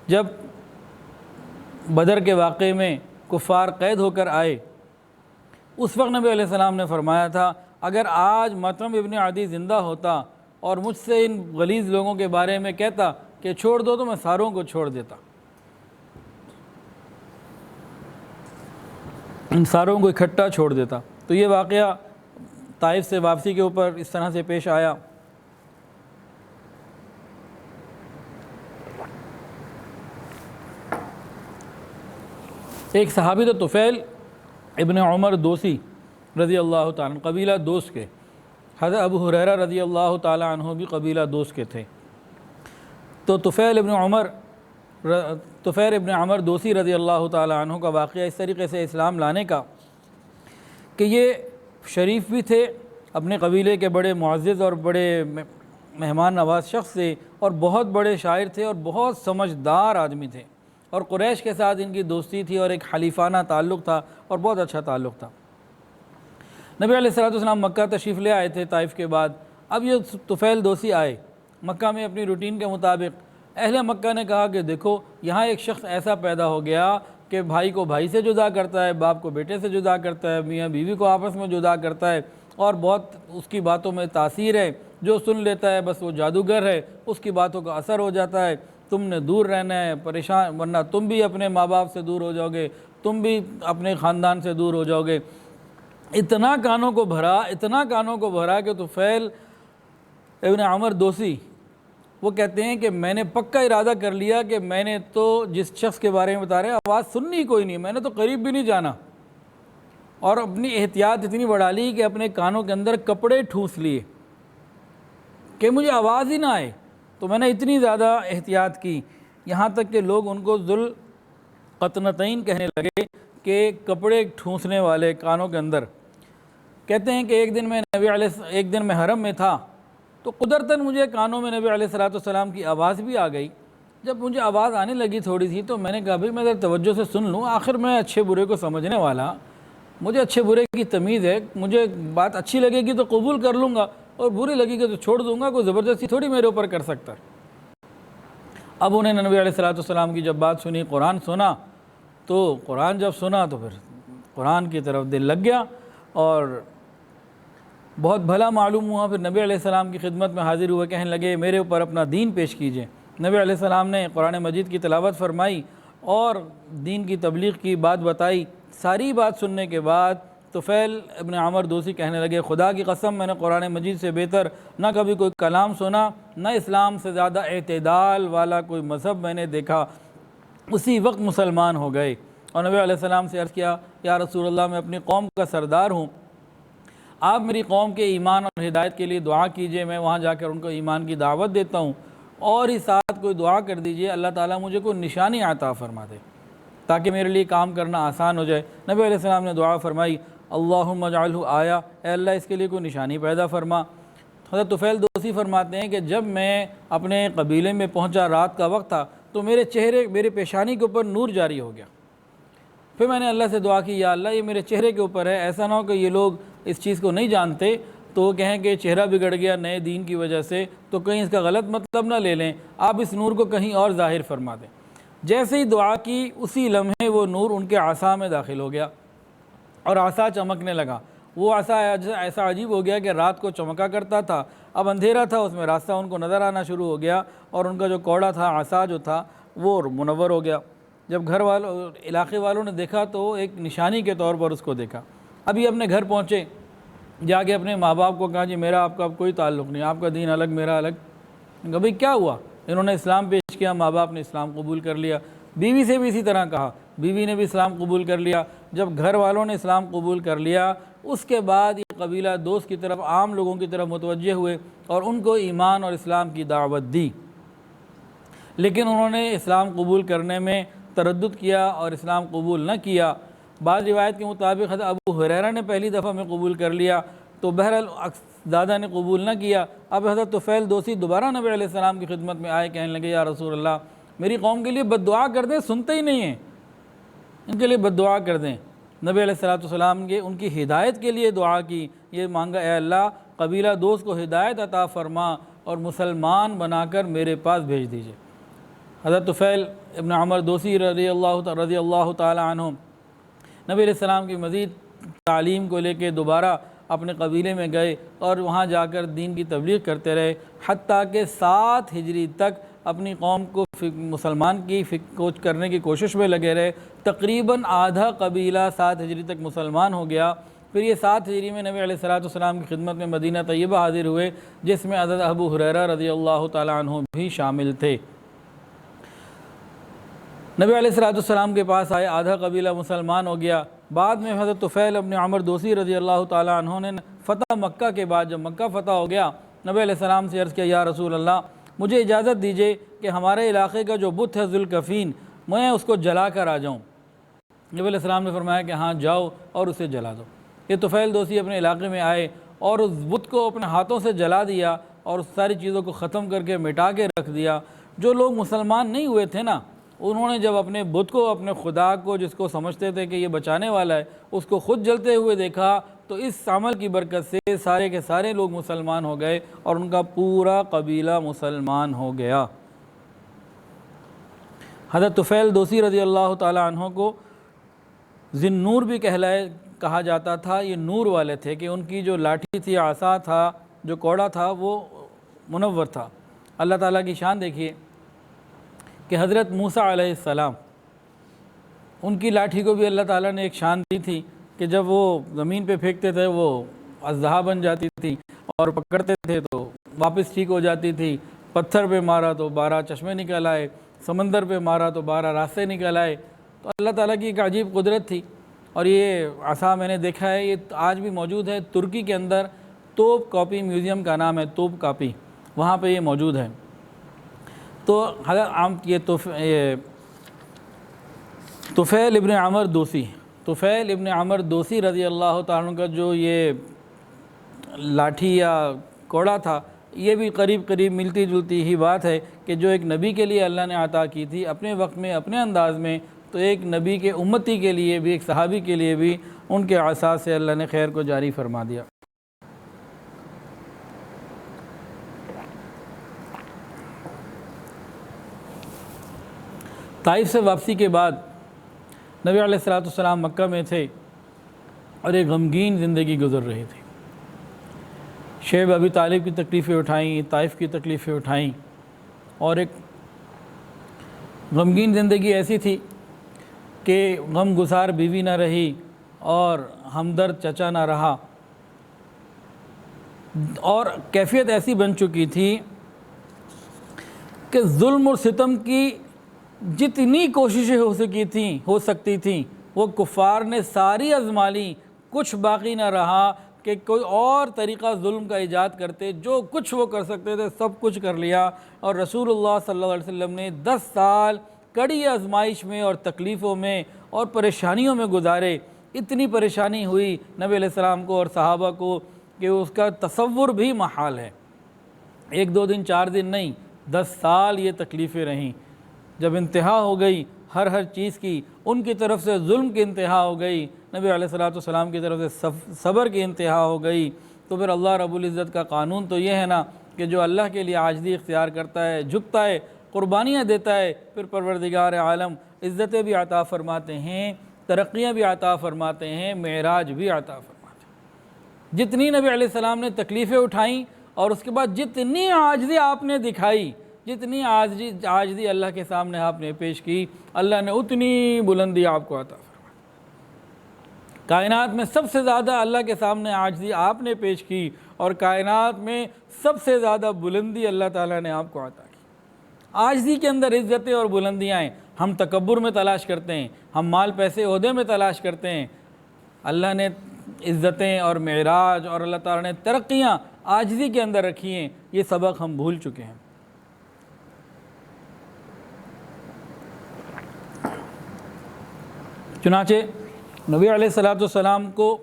جب بدر کے واقعے میں کفار قید ہو کر آئے، اس وقت نبی علیہ السلام نے فرمایا تھا اگر آج مطعم ابن عدی زندہ ہوتا اور مجھ سے ان غلیظ لوگوں کے بارے میں کہتا کہ چھوڑ دو، تو میں ساروں کو چھوڑ دیتا، ان ساروں کو اکٹھا چھوڑ دیتا۔ تو یہ واقعہ طائف سے واپسی کے اوپر اس طرح سے پیش آیا۔ ایک صحابی تو طفیل ابن عمر دوسی رضی اللہ تعالیٰ عنہ، قبیلہ دوس کے، حضرت ابو ہریرہ رضی اللہ تعالیٰ عنہ بھی قبیلہ دوس کے تھے۔ تو طفیل ابن عمر دوسی رضی اللہ تعالیٰ عنہ کا واقعہ اس طریقے سے اسلام لانے کا کہ یہ شریف بھی تھے، اپنے قبیلے کے بڑے معزز اور بڑے مہمان نواز شخص تھے، اور بہت بڑے شاعر تھے اور بہت سمجھدار آدمی تھے، اور قریش کے ساتھ ان کی دوستی تھی اور ایک حلیفانہ تعلق تھا اور بہت اچھا تعلق تھا۔ نبی علیہ السلام مکہ تشریف لے آئے تھے طائف کے بعد۔ اب یہ طفیل دوسی آئے مکہ میں اپنی روٹین کے مطابق۔ اہل مکہ نے کہا کہ دیکھو یہاں ایک شخص ایسا پیدا ہو گیا کہ بھائی کو بھائی سے جدا کرتا ہے، باپ کو بیٹے سے جدا کرتا ہے، میاں بیوی کو آپس میں جدا کرتا ہے، اور بہت اس کی باتوں میں تاثیر ہے، جو سن لیتا ہے بس وہ جادوگر ہے، اس کی باتوں کا اثر ہو جاتا ہے، تم نے دور رہنا ہے، پریشان، ورنہ تم بھی اپنے ماں باپ سے دور ہو جاؤ گے، تم بھی اپنے خاندان سے دور ہو جاؤ گے۔ اتنا کانوں کو بھرا کہ طفیل ابن عمر دوسی وہ کہتے ہیں کہ میں نے پکا ارادہ کر لیا کہ میں نے تو جس شخص کے بارے میں بتا رہے ہیں آواز سننی کوئی نہیں، میں نے تو قریب بھی نہیں جانا، اور اپنی احتیاط اتنی بڑھا لی کہ اپنے کانوں کے اندر کپڑے ٹھونس لیے کہ مجھے آواز ہی نہ آئے۔ تو میں نے اتنی زیادہ احتیاط کی، یہاں تک کہ لوگ ان کو ذوالقطنطین کہنے لگے کہ کپڑے ٹھونسنے والے کانوں کے اندر۔ کہتے ہیں کہ ایک دن میں حرم میں تھا تو قدرتاً مجھے کانوں میں نبی علیہ السلام کی آواز بھی آ گئی۔ جب مجھے آواز آنے لگی تھوڑی سی تو میں نے کہا بھئی میں ذرا توجہ سے سن لوں، آخر میں اچھے برے کو سمجھنے والا، مجھے اچھے برے کی تمیز ہے، مجھے بات اچھی لگے گی تو قبول کر لوں گا اور بری لگے گی تو چھوڑ دوں گا، کوئی زبردستی تھوڑی میرے اوپر کر سکتا۔ اب انہیں نبی علیہ السلام کی جب بات سنی، قرآن سنا، تو قرآن جب سنا تو پھر قرآن کی طرف دل لگ گیا اور بہت بھلا معلوم ہوا۔ پھر نبی علیہ السلام کی خدمت میں حاضر ہوئے، کہنے لگے میرے اوپر اپنا دین پیش کیجئے۔ نبی علیہ السلام نے قرآن مجید کی تلاوت فرمائی اور دین کی تبلیغ کی بات بتائی۔ ساری بات سننے کے بعد طفیل ابن عمر دوسی کہنے لگے خدا کی قسم میں نے قرآن مجید سے بہتر نہ کبھی کوئی کلام سنا، نہ اسلام سے زیادہ اعتدال والا کوئی مذہب میں نے دیکھا۔ اسی وقت مسلمان ہو گئے اور نبی علیہ السلام سے عرض کیا یا رسول اللہ میں اپنی قوم کا سردار ہوں، آپ میری قوم کے ایمان اور ہدایت کے لیے دعا کیجئے، میں وہاں جا کر ان کو ایمان کی دعوت دیتا ہوں، اور اس ساتھ کوئی دعا کر دیجئے اللہ تعالیٰ مجھے کوئی نشانی عطا فرما دے تاکہ میرے لیے کام کرنا آسان ہو جائے۔ نبی علیہ السلام نے دعا فرمائی، اللہم اجعلہ آیا، اے اللہ اس کے لیے کوئی نشانی پیدا فرما۔ حضرت طفیل دوسی فرماتے ہیں کہ جب میں اپنے قبیلے میں پہنچا، رات کا وقت تھا، تو میرے پیشانی کے اوپر نور جاری ہو گیا۔ پھر میں نے اللہ سے دعا کی، یا اللہ یہ میرے چہرے کے اوپر ہے، ایسا نہ ہو کہ یہ لوگ اس چیز کو نہیں جانتے تو کہیں کہ چہرہ بگڑ گیا نئے دین کی وجہ سے، تو کہیں اس کا غلط مطلب نہ لے لیں، آپ اس نور کو کہیں اور ظاہر فرما دیں۔ جیسے ہی دعا کی اسی لمحے وہ نور ان کے عصا میں داخل ہو گیا اور عصا چمکنے لگا۔ وہ عصا ایسا عجیب ہو گیا کہ رات کو چمکا کرتا تھا، اب اندھیرا تھا، اس میں راستہ ان کو نظر آنا شروع ہو گیا، اور ان کا جو کوڑا تھا، عصا جو تھا، وہ منور ہو گیا۔ جب گھر والوں، علاقے والوں نے دیکھا تو ایک نشانی کے طور پر اس کو دیکھا۔ اب یہ اپنے گھر پہنچے، جا کے اپنے ماں باپ کو کہا، جی میرا آپ کا کوئی تعلق نہیں، آپ کا دین الگ میرا الگ۔ کہ بھئی کیا ہوا؟ انہوں نے اسلام پیش کیا، ماں باپ نے اسلام قبول کر لیا۔ بیوی سے بھی اسی طرح کہا، بیوی نے بھی اسلام قبول کر لیا۔ جب گھر والوں نے اسلام قبول کر لیا، اس کے بعد یہ قبیلہ دوست کی طرف، عام لوگوں کی طرف متوجہ ہوئے اور ان کو ایمان اور اسلام کی دعوت دی۔ لیکن انہوں نے اسلام قبول کرنے میں تردد کیا اور اسلام قبول نہ کیا۔ بعض روایت کے مطابق حضرت ابو ہریرہ نے پہلی دفعہ میں قبول کر لیا، تو بہرحال دادا نے قبول نہ کیا۔ اب حضرت طفیل دوسی دوبارہ نبی علیہ السلام کی خدمت میں آئے، کہنے لگے، یا رسول اللہ میری قوم کے لیے بد دعا کر دیں، سنتے ہی نہیں ہیں، ان کے لیے بد دعا کر دیں۔ نبی علیہ السلام کے ان کی ہدایت کے لیے دعا کی، یہ مانگا، اے اللہ قبیلہ دوست کو ہدایت عطا فرما اور مسلمان بنا کر میرے پاس بھیج دیجئے۔ حضرت طفیل ابن عمر دوسی رضی اللہ تعالی عنہ نبی علیہ السلام کی مزید تعلیم کو لے کے دوبارہ اپنے قبیلے میں گئے اور وہاں جا کر دین کی تبلیغ کرتے رہے، حتیٰ کہ 7 ہجری تک اپنی قوم کو مسلمان کی کرنے کی کوشش میں لگے رہے۔ تقریباً آدھا قبیلہ 7 ہجری تک مسلمان ہو گیا۔ پھر یہ 7 ہجری میں نبی علیہ السلام کی خدمت میں مدینہ طیبہ حاضر ہوئے، جس میں حضرت ابو ہریرہ رضی اللہ تعالیٰ عنہ بھی شامل تھے۔ نبی علیہ السلام کے پاس آئے، آدھا قبیلہ مسلمان ہو گیا۔ بعد میں حضرت طفیل ابن عمر دوسی رضی اللہ تعالیٰ عنہ نے فتح مکہ کے بعد، جب مکہ فتح ہو گیا، نبی علیہ السلام سے عرض کیا، یا رسول اللہ مجھے اجازت دیجئے کہ ہمارے علاقے کا جو بت ہے ذوالکفین، میں اس کو جلا کر آ جاؤں۔ نبی علیہ السلام نے فرمایا کہ ہاں جاؤ اور اسے جلا دو۔ یہ طفیل دوسی اپنے علاقے میں آئے اور اس بت کو اپنے ہاتھوں سے جلا دیا اور اس ساری چیزوں کو ختم کر کے مٹا کے رکھ دیا۔ جو لوگ مسلمان نہیں ہوئے تھے نا، انہوں نے جب اپنے بت کو، اپنے خدا کو جس کو سمجھتے تھے کہ یہ بچانے والا ہے، اس کو خود جلتے ہوئے دیکھا، تو اس عمل کی برکت سے سارے کے سارے لوگ مسلمان ہو گئے اور ان کا پورا قبیلہ مسلمان ہو گیا۔ حضرت طفیل دوسی رضی اللہ تعالیٰ عنہ کو ذی النور بھی کہا جاتا تھا۔ یہ نور والے تھے کہ ان کی جو لاٹھی تھی، عصا تھا، جو کوڑا تھا، وہ منور تھا۔ اللہ تعالیٰ کی شان دیکھیے کہ حضرت موسیٰ علیہ السلام، ان کی لاٹھی کو بھی اللہ تعالیٰ نے ایک شان دی تھی کہ جب وہ زمین پہ پھینکتے تھے وہ اژدہا بن جاتی تھی، اور پکڑتے تھے تو واپس ٹھیک ہو جاتی تھی۔ پتھر پہ مارا تو 12 چشمے نکل آئے، سمندر پہ مارا تو 12 راستے نکل آئے۔ تو اللہ تعالیٰ کی ایک عجیب قدرت تھی۔ اور یہ عصا میں نے دیکھا ہے، یہ آج بھی موجود ہے ترکی کے اندر، توپ کاپی میوزیم کا نام ہے، توپ کاپی، وہاں پہ یہ موجود ہے۔ تو حضرت یہ طفیل ابن عمر دوسی رضی اللہ تعالیٰ عنہ کا جو یہ لاٹھی یا کوڑا تھا، یہ بھی قریب ملتی جلتی ہی بات ہے کہ جو ایک نبی کے لیے اللہ نے عطا کی تھی اپنے وقت میں، اپنے انداز میں، تو ایک نبی کے امتی کے لیے بھی، ایک صحابی کے لیے بھی ان کے عصا سے اللہ نے خیر کو جاری فرما دیا۔ طائف سے واپسی کے بعد نبی علیہ السلام مکہ میں تھے اور ایک غمگین زندگی گزر رہی تھی۔ شیب ابی طالب کی تکلیفیں اٹھائیں، طائف کی تکلیفیں اٹھائیں، اور ایک غمگین زندگی ایسی تھی کہ غم گسار بیوی نہ رہی اور ہمدرد چچا نہ رہا، اور کیفیت ایسی بن چکی تھی کہ ظلم اور ستم کی جتنی کوششیں ہو سکتی تھیں وہ کفار نے ساری آزما لیں، کچھ باقی نہ رہا کہ کوئی اور طریقہ ظلم کا ایجاد کرتے، جو کچھ وہ کر سکتے تھے سب کچھ کر لیا، اور رسول اللہ صلی اللہ علیہ وسلم نے 10 سال کڑی آزمائش میں اور تکلیفوں میں اور پریشانیوں میں گزارے۔ اتنی پریشانی ہوئی نبی علیہ السلام کو اور صحابہ کو کہ اس کا تصور بھی محال ہے۔ 1-2 دن 4 دن نہیں، 10 سال یہ تکلیفیں رہیں۔ جب انتہا ہو گئی ہر چیز کی، ان کی طرف سے ظلم کی انتہا ہو گئی، نبی علیہ السلام کی طرف سے صبر کی انتہا ہو گئی، تو پھر اللہ رب العزت کا قانون تو یہ ہے نا کہ جو اللہ کے لیے عاجزی اختیار کرتا ہے، جھکتا ہے، قربانیاں دیتا ہے، پھر پروردگار عالم عزتیں بھی عطا فرماتے ہیں، ترقیاں بھی عطا فرماتے ہیں، معراج بھی عطا فرماتے ہیں۔ جتنی نبی علیہ السلام نے تکلیفیں اٹھائیں اور اس کے بعد جتنی عاجزی آپ نے دکھائی، جتنی عاجزی اللہ کے سامنے آپ نے پیش کی، اللہ نے اتنی بلندی آپ کو عطا فرمائی۔ کائنات میں سب سے زیادہ اللہ کے سامنے عاجزی آپ نے پیش کی، اور کائنات میں سب سے زیادہ بلندی اللہ تعالیٰ نے آپ کو عطا کی۔ عاجزی کے اندر عزتیں اور بلندیاں ہیں۔ ہم تکبر میں تلاش کرتے ہیں، ہم مال پیسے عہدے میں تلاش کرتے ہیں، اللہ نے عزتیں اور معراج اور اللہ تعالیٰ نے ترقیاں عاجزی کے اندر رکھی ہیں۔ یہ سبق ہم بھول چکے ہیں۔ چنانچہ نبی علیہ السلام کو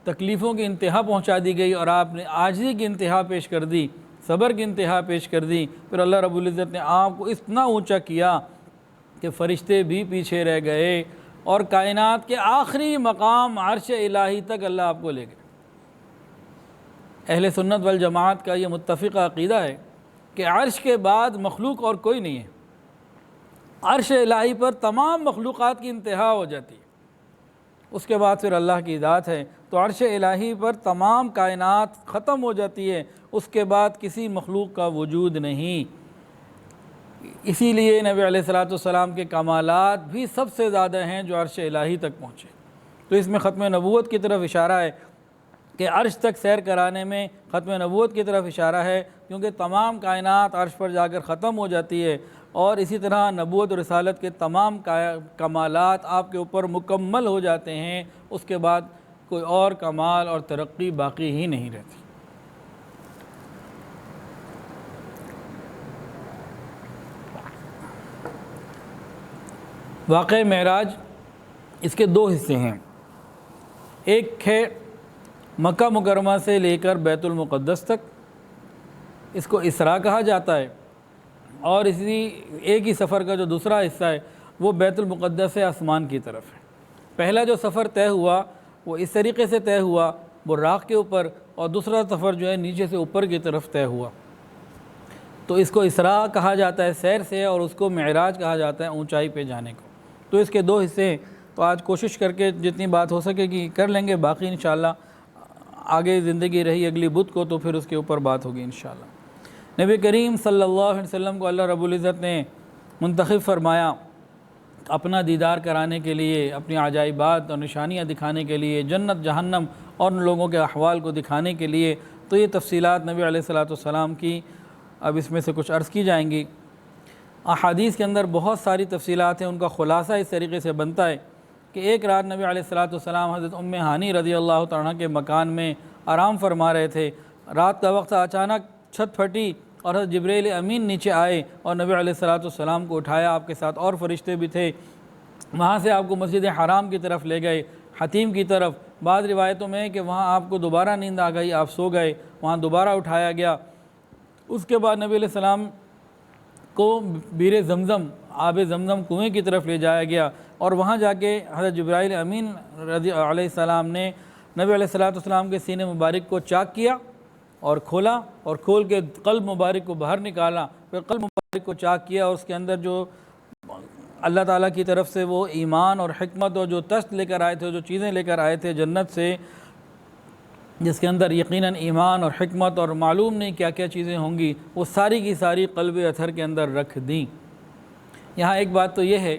تکلیفوں کی انتہا پہنچا دی گئی، اور آپ نے عاجزی کی انتہا پیش کر دی، صبر کی انتہا پیش کر دی۔ پھر اللہ رب العزت نے آپ کو اتنا اونچا کیا کہ فرشتے بھی پیچھے رہ گئے، اور کائنات کے آخری مقام عرش الہی تک اللہ آپ کو لے گئے۔ اہل سنت والجماعت کا یہ متفقہ عقیدہ ہے کہ عرش کے بعد مخلوق اور کوئی نہیں ہے۔ عرش الہی پر تمام مخلوقات کی انتہا ہو جاتی ہے، اس کے بعد پھر اللہ کی ذات ہے، تو عرش الہی پر تمام کائنات ختم ہو جاتی ہے، اس کے بعد کسی مخلوق کا وجود نہیں۔ اسی لیے نبی علیہ السلام کے کمالات بھی سب سے زیادہ ہیں جو عرش الہی تک پہنچے۔ تو اس میں ختم نبوت کی طرف اشارہ ہے کہ عرش تک سیر کرانے میں ختم نبوت کی طرف اشارہ ہے، کیونکہ تمام کائنات عرش پر جا کر ختم ہو جاتی ہے، اور اسی طرح نبوت اور رسالت کے تمام کمالات آپ کے اوپر مکمل ہو جاتے ہیں، اس کے بعد کوئی اور کمال اور ترقی باقی ہی نہیں رہتی۔ واقعہ معراج اس کے 2 حصے ہیں۔ ایک ہے مکہ مکرمہ سے لے کر بیت المقدس تک، اس کو اسراء کہا جاتا ہے، اور اسی ایک ہی سفر کا جو دوسرا حصہ ہے وہ بیت المقدس سے آسمان کی طرف ہے۔ پہلا جو سفر طے ہوا وہ اس طریقے سے طے ہوا براق کے اوپر، اور دوسرا سفر جو ہے نیچے سے اوپر کی طرف طے ہوا، تو اس کو اسراء کہا جاتا ہے سیر سے، اور اس کو معراج کہا جاتا ہے اونچائی پہ جانے کو۔ تو اس کے 2 حصے ہیں، تو آج کوشش کر کے جتنی بات ہو سکے گی کر لیں گے، باقی انشاءاللہ آگے زندگی رہی اگلی بدھ کو تو پھر اس کے اوپر بات ہوگی انشاءاللہ۔ نبی کریم صلی اللہ علیہ وسلم کو اللہ رب العزت نے منتخب فرمایا اپنا دیدار کرانے کے لیے، اپنی عجائبات اور نشانیاں دکھانے کے لیے، جنت جہنم اور ان لوگوں کے احوال کو دکھانے کے لیے۔ تو یہ تفصیلات نبی علیہ السلام کی اب اس میں سے کچھ عرض کی جائیں گی۔ احادیث کے اندر بہت ساری تفصیلات ہیں، ان کا خلاصہ اس طریقے سے بنتا ہے کہ ایک رات نبی علیہ السلام حضرت ام ہانی رضی اللہ تعالیٰ عنہ کے مکان میں آرام فرما رہے تھے۔ رات کا وقت اچانک چھت پھٹی اور حضرت جبرائیل امین نیچے آئے اور نبی علیہ السلام کو اٹھایا، آپ کے ساتھ اور فرشتے بھی تھے، وہاں سے آپ کو مسجد حرام کی طرف لے گئے، حتیم کی طرف۔ بعض روایتوں میں ہے کہ وہاں آپ کو دوبارہ نیند آ گئی، آپ سو گئے، وہاں دوبارہ اٹھایا گیا۔ اس کے بعد نبی علیہ السلام کو بیر زمزم، آب زمزم کنویں کی طرف لے جایا گیا، اور وہاں جا کے حضرت جبرائیل امین رضی علیہ السلام نے نبی علیہ السلام کے سینے مبارک کو چاک کیا اور کھولا، اور کھول کے قلب مبارک کو باہر نکالا، پھر قلب مبارک کو چاک کیا، اور اس کے اندر جو اللہ تعالیٰ کی طرف سے وہ ایمان اور حکمت اور جو تشت لے کر آئے تھے، جو چیزیں لے کر آئے تھے جنت سے، جس کے اندر یقیناً ایمان اور حکمت اور معلوم نہیں کیا کیا چیزیں ہوں گی، وہ ساری کی ساری قلب اطہر کے اندر رکھ دیں۔ یہاں ایک بات تو یہ ہے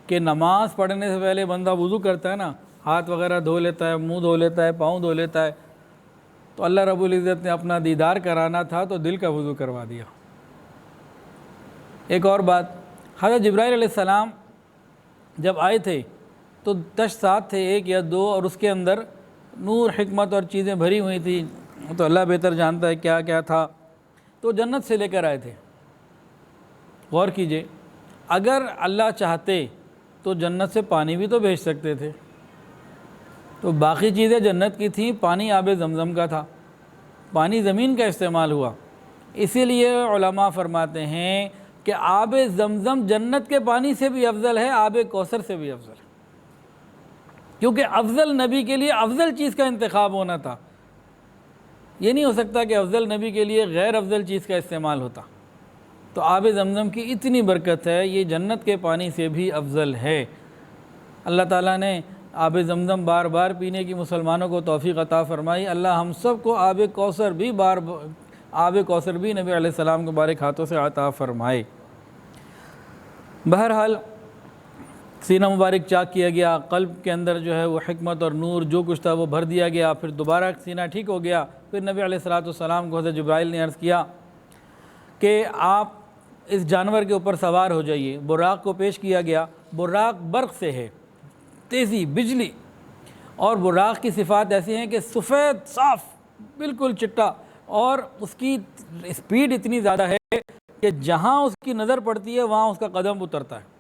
کہ نماز پڑھنے سے پہلے بندہ وضو کرتا ہے نا، ہاتھ وغیرہ دھو لیتا ہے، منہ دھو لیتا ہے، پاؤں دھو لیتا ہے، تو اللہ رب العزت نے اپنا دیدار کرانا تھا تو دل کا وضو کروا دیا۔ ایک اور بات، حضرت جبرائیل علیہ السلام جب آئے تھے تو تشت ساتھ تھے، 1 یا 2، اور اس کے اندر نور حکمت اور چیزیں بھری ہوئی تھی، تو اللہ بہتر جانتا ہے کیا کیا تھا، تو جنت سے لے کر آئے تھے۔ غور کیجئے، اگر اللہ چاہتے تو جنت سے پانی بھی تو بھیج سکتے تھے، تو باقی چیزیں جنت کی تھیں، پانی آب زمزم کا تھا، پانی زمین کا استعمال ہوا۔ اسی لیے علماء فرماتے ہیں کہ آب زمزم جنت کے پانی سے بھی افضل ہے، آب کوثر سے بھی افضل ہے، کیونکہ افضل نبی کے لیے افضل چیز کا انتخاب ہونا تھا۔ یہ نہیں ہو سکتا کہ افضل نبی کے لیے غیر افضل چیز کا استعمال ہوتا۔ تو آب زمزم کی اتنی برکت ہے، یہ جنت کے پانی سے بھی افضل ہے۔ اللہ تعالیٰ نے آب زمزم بار بار پینے کی مسلمانوں کو توفیق عطا فرمائی۔ اللہ ہم سب کو آب کوثر بھی نبی علیہ السلام کے مبارک ہاتھوں سے عطا فرمائے۔ بہرحال سینہ مبارک چاک کیا گیا، قلب کے اندر جو ہے وہ حکمت اور نور جو کچھ تھا وہ بھر دیا گیا، پھر دوبارہ سینہ ٹھیک ہو گیا۔ پھر نبی علیہ السلام کو حضرت جبرائیل نے عرض کیا کہ آپ اس جانور کے اوپر سوار ہو جائیے۔ براق کو پیش کیا گیا۔ براق برق سے ہے، تیزی، بجلی، اور براق کی صفات ایسی ہیں کہ سفید صاف بالکل چٹا، اور اس کی اسپیڈ اتنی زیادہ ہے کہ جہاں اس کی نظر پڑتی ہے وہاں اس کا قدم اترتا ہے،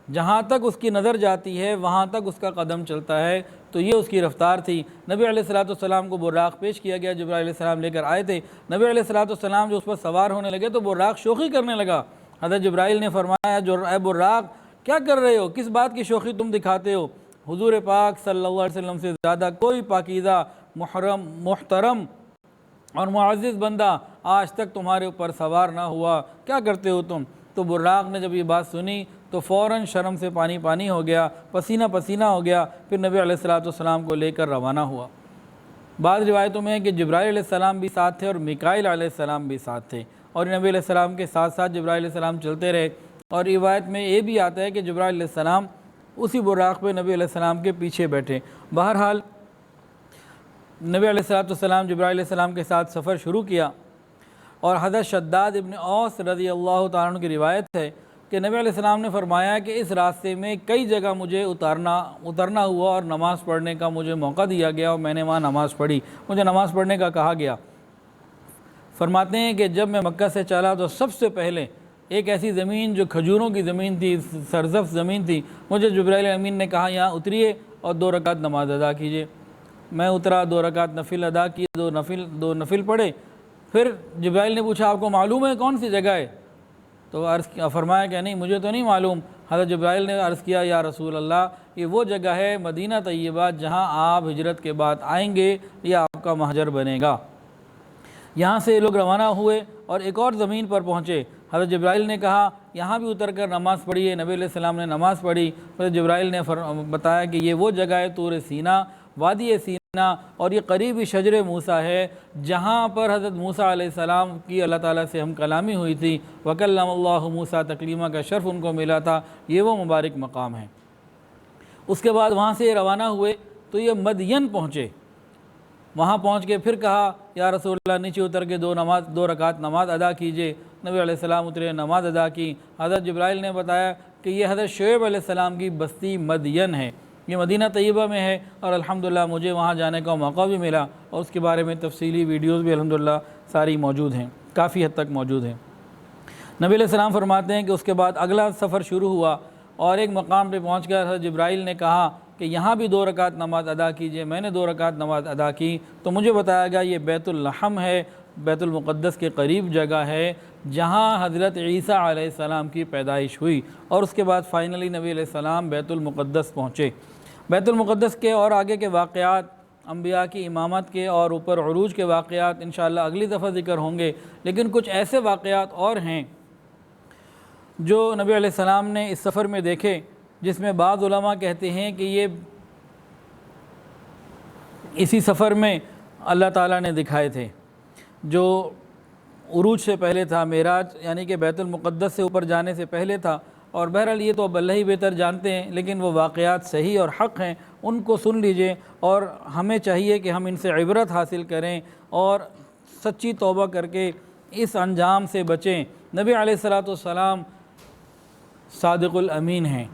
جہاں تک اس کی نظر جاتی ہے وہاں تک اس کا قدم چلتا ہے۔ تو یہ اس کی رفتار تھی۔ نبی علیہ السلام کو براق پیش کیا گیا، جبرائیل علیہ السلام لے کر آئے تھے۔ نبی علیہ السلام جو اس پر سوار ہونے لگے تو براق شوخی کرنے لگا۔ حضرت جبرائیل نے فرمایا، اے براق کیا کر رہے ہو، کس بات کی شوخی تم دکھاتے ہو؟ حضور پاک صلی اللہ علیہ وسلم سے زیادہ کوئی پاکیزہ، محترم اور معزز بندہ آج تک تمہارے اوپر سوار نہ ہوا، کیا کرتے ہو تم؟ تو براق نے جب یہ بات سنی تو فوراً شرم سے پانی ہو گیا، پسینہ پسینہ ہو گیا، پھر نبی علیہ السلام کو لے کر روانہ ہوا۔ بعض روایتوں میں ہے کہ جبرائیل علیہ السلام بھی ساتھ تھے اور میکائیل علیہ السلام بھی ساتھ تھے، اور نبی علیہ السلام کے ساتھ ساتھ جبرائیل علیہ السلام چلتے رہے۔ اور روایت میں یہ بھی آتا ہے کہ جبرائیل علیہ السلام اسی براق پہ نبی علیہ السلام کے پیچھے بیٹھے۔ بہرحال نبی علیہ السلام جبرائیل علیہ السلام کے ساتھ سفر شروع کیا، اور حضرت شداد ابن اوس رضی اللہ تعالیٰ عنہ کی روایت ہے کہ نبی علیہ السلام نے فرمایا کہ اس راستے میں کئی جگہ مجھے اترنا ہوا اور نماز پڑھنے کا مجھے موقع دیا گیا، اور میں نے وہاں نماز پڑھی، مجھے نماز پڑھنے کا کہا گیا۔ فرماتے ہیں کہ جب میں مکہ سے چلا تو سب سے پہلے ایک ایسی زمین جو کھجوروں کی زمین تھی، سرزف زمین تھی، مجھے جبرائیل امین نے کہا یہاں اتریے اور 2 رکعت نماز ادا کیجیے۔ میں اترا، 2 رکعت نفل ادا کیے، 2 نفل پڑھے۔ پھر جبرائیل نے پوچھا آپ کو معلوم ہے کون سی جگہ ہے؟ تو فرمایا کہ نہیں مجھے تو نہیں معلوم۔ حضرت جبرائیل نے عرض کیا یا رسول اللہ یہ وہ جگہ ہے مدینہ طیبہ جہاں آپ ہجرت کے بعد آئیں گے، یہ آپ کا مہجر بنے گا۔ یہاں سے لوگ روانہ ہوئے اور ایک اور زمین پر پہنچے۔ حضرت جبرائیل نے کہا یہاں بھی اتر کر نماز پڑھیے۔ نبی علیہ السلام نے نماز پڑھی۔ حضرت جبرائیل نے بتایا کہ یہ وہ جگہ ہے طور سینا، وادی سینا، اور یہ قریبی شجر موسیٰ ہے جہاں پر حضرت موسیٰ علیہ السلام کی اللہ تعالیٰ سے ہم کلامی ہوئی تھی، وَكَلَّمَ اللَّهُ موسیٰ تکلیمہ کا شرف ان کو ملا تھا۔ یہ وہ مبارک مقام ہے۔ اس کے بعد وہاں سے روانہ ہوئے تو یہ مدین پہنچے۔ وہاں پہنچ کے پھر کہا یا رسول اللہ نیچے اتر کے 2 رکعت نماز ادا کیجئے۔ نبی علیہ السلام اترے، نماز ادا کی۔ حضرت جبرائیل نے بتایا کہ یہ حضرت شعیب علیہ السلام کی بستی مدین ہے، یہ مدینہ طیبہ میں ہے، اور الحمدللہ مجھے وہاں جانے کا موقع بھی ملا، اور اس کے بارے میں تفصیلی ویڈیوز بھی الحمدللہ ساری موجود ہیں، کافی حد تک موجود ہیں۔ نبی علیہ السلام فرماتے ہیں کہ اس کے بعد اگلا سفر شروع ہوا، اور ایک مقام پہ پہنچ کر حضرت جبرائیل نے کہا کہ یہاں بھی 2 رکعت نماز ادا کیجئے۔ میں نے 2 رکعت نماز ادا کی تو مجھے بتایا گیا یہ بیت اللحم ہے، بیت المقدس کے قریب جگہ ہے جہاں حضرت عیسیٰ علیہ السلام کی پیدائش ہوئی، اور اس کے بعد فائنلی نبی علیہ السلام بیت المقدس پہنچے۔ بیت المقدس کے اور آگے کے واقعات، انبیاء کی امامت کے اور اوپر عروج کے واقعات انشاءاللہ اگلی دفعہ ذکر ہوں گے، لیکن کچھ ایسے واقعات اور ہیں جو نبی علیہ السلام نے اس سفر میں دیکھے، جس میں بعض علماء کہتے ہیں کہ یہ اسی سفر میں اللہ تعالیٰ نے دکھائے تھے، جو عروج سے پہلے تھا، معراج یعنی کہ بیت المقدس سے اوپر جانے سے پہلے تھا۔ اور بہرحال یہ تو اب اللہ ہی بہتر جانتے ہیں، لیکن وہ واقعات صحیح اور حق ہیں، ان کو سن لیجئے، اور ہمیں چاہیے کہ ہم ان سے عبرت حاصل کریں اور سچی توبہ کر کے اس انجام سے بچیں۔ نبی علیہ السلام صادق الامین ہیں،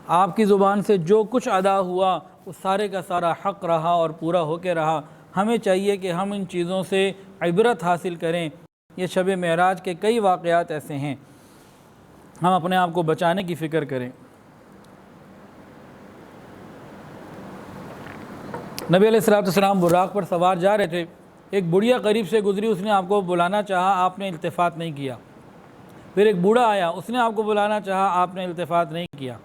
آپ کی زبان سے جو کچھ ادا ہوا وہ سارے کا سارا حق رہا اور پورا ہو کے رہا۔ ہمیں چاہیے کہ ہم ان چیزوں سے عبرت حاصل کریں۔ یہ شب معراج کے کئی واقعات ایسے ہیں، ہم اپنے آپ کو بچانے کی فکر کریں۔ نبی علیہ السلام براق پر سوار جا رہے تھے، ایک بڑھیا قریب سے گزری، اس نے آپ کو بلانا چاہا، آپ نے التفات نہیں کیا۔ پھر ایک بوڑھا آیا، اس نے آپ کو بلانا چاہا، آپ نے التفات نہیں کیا۔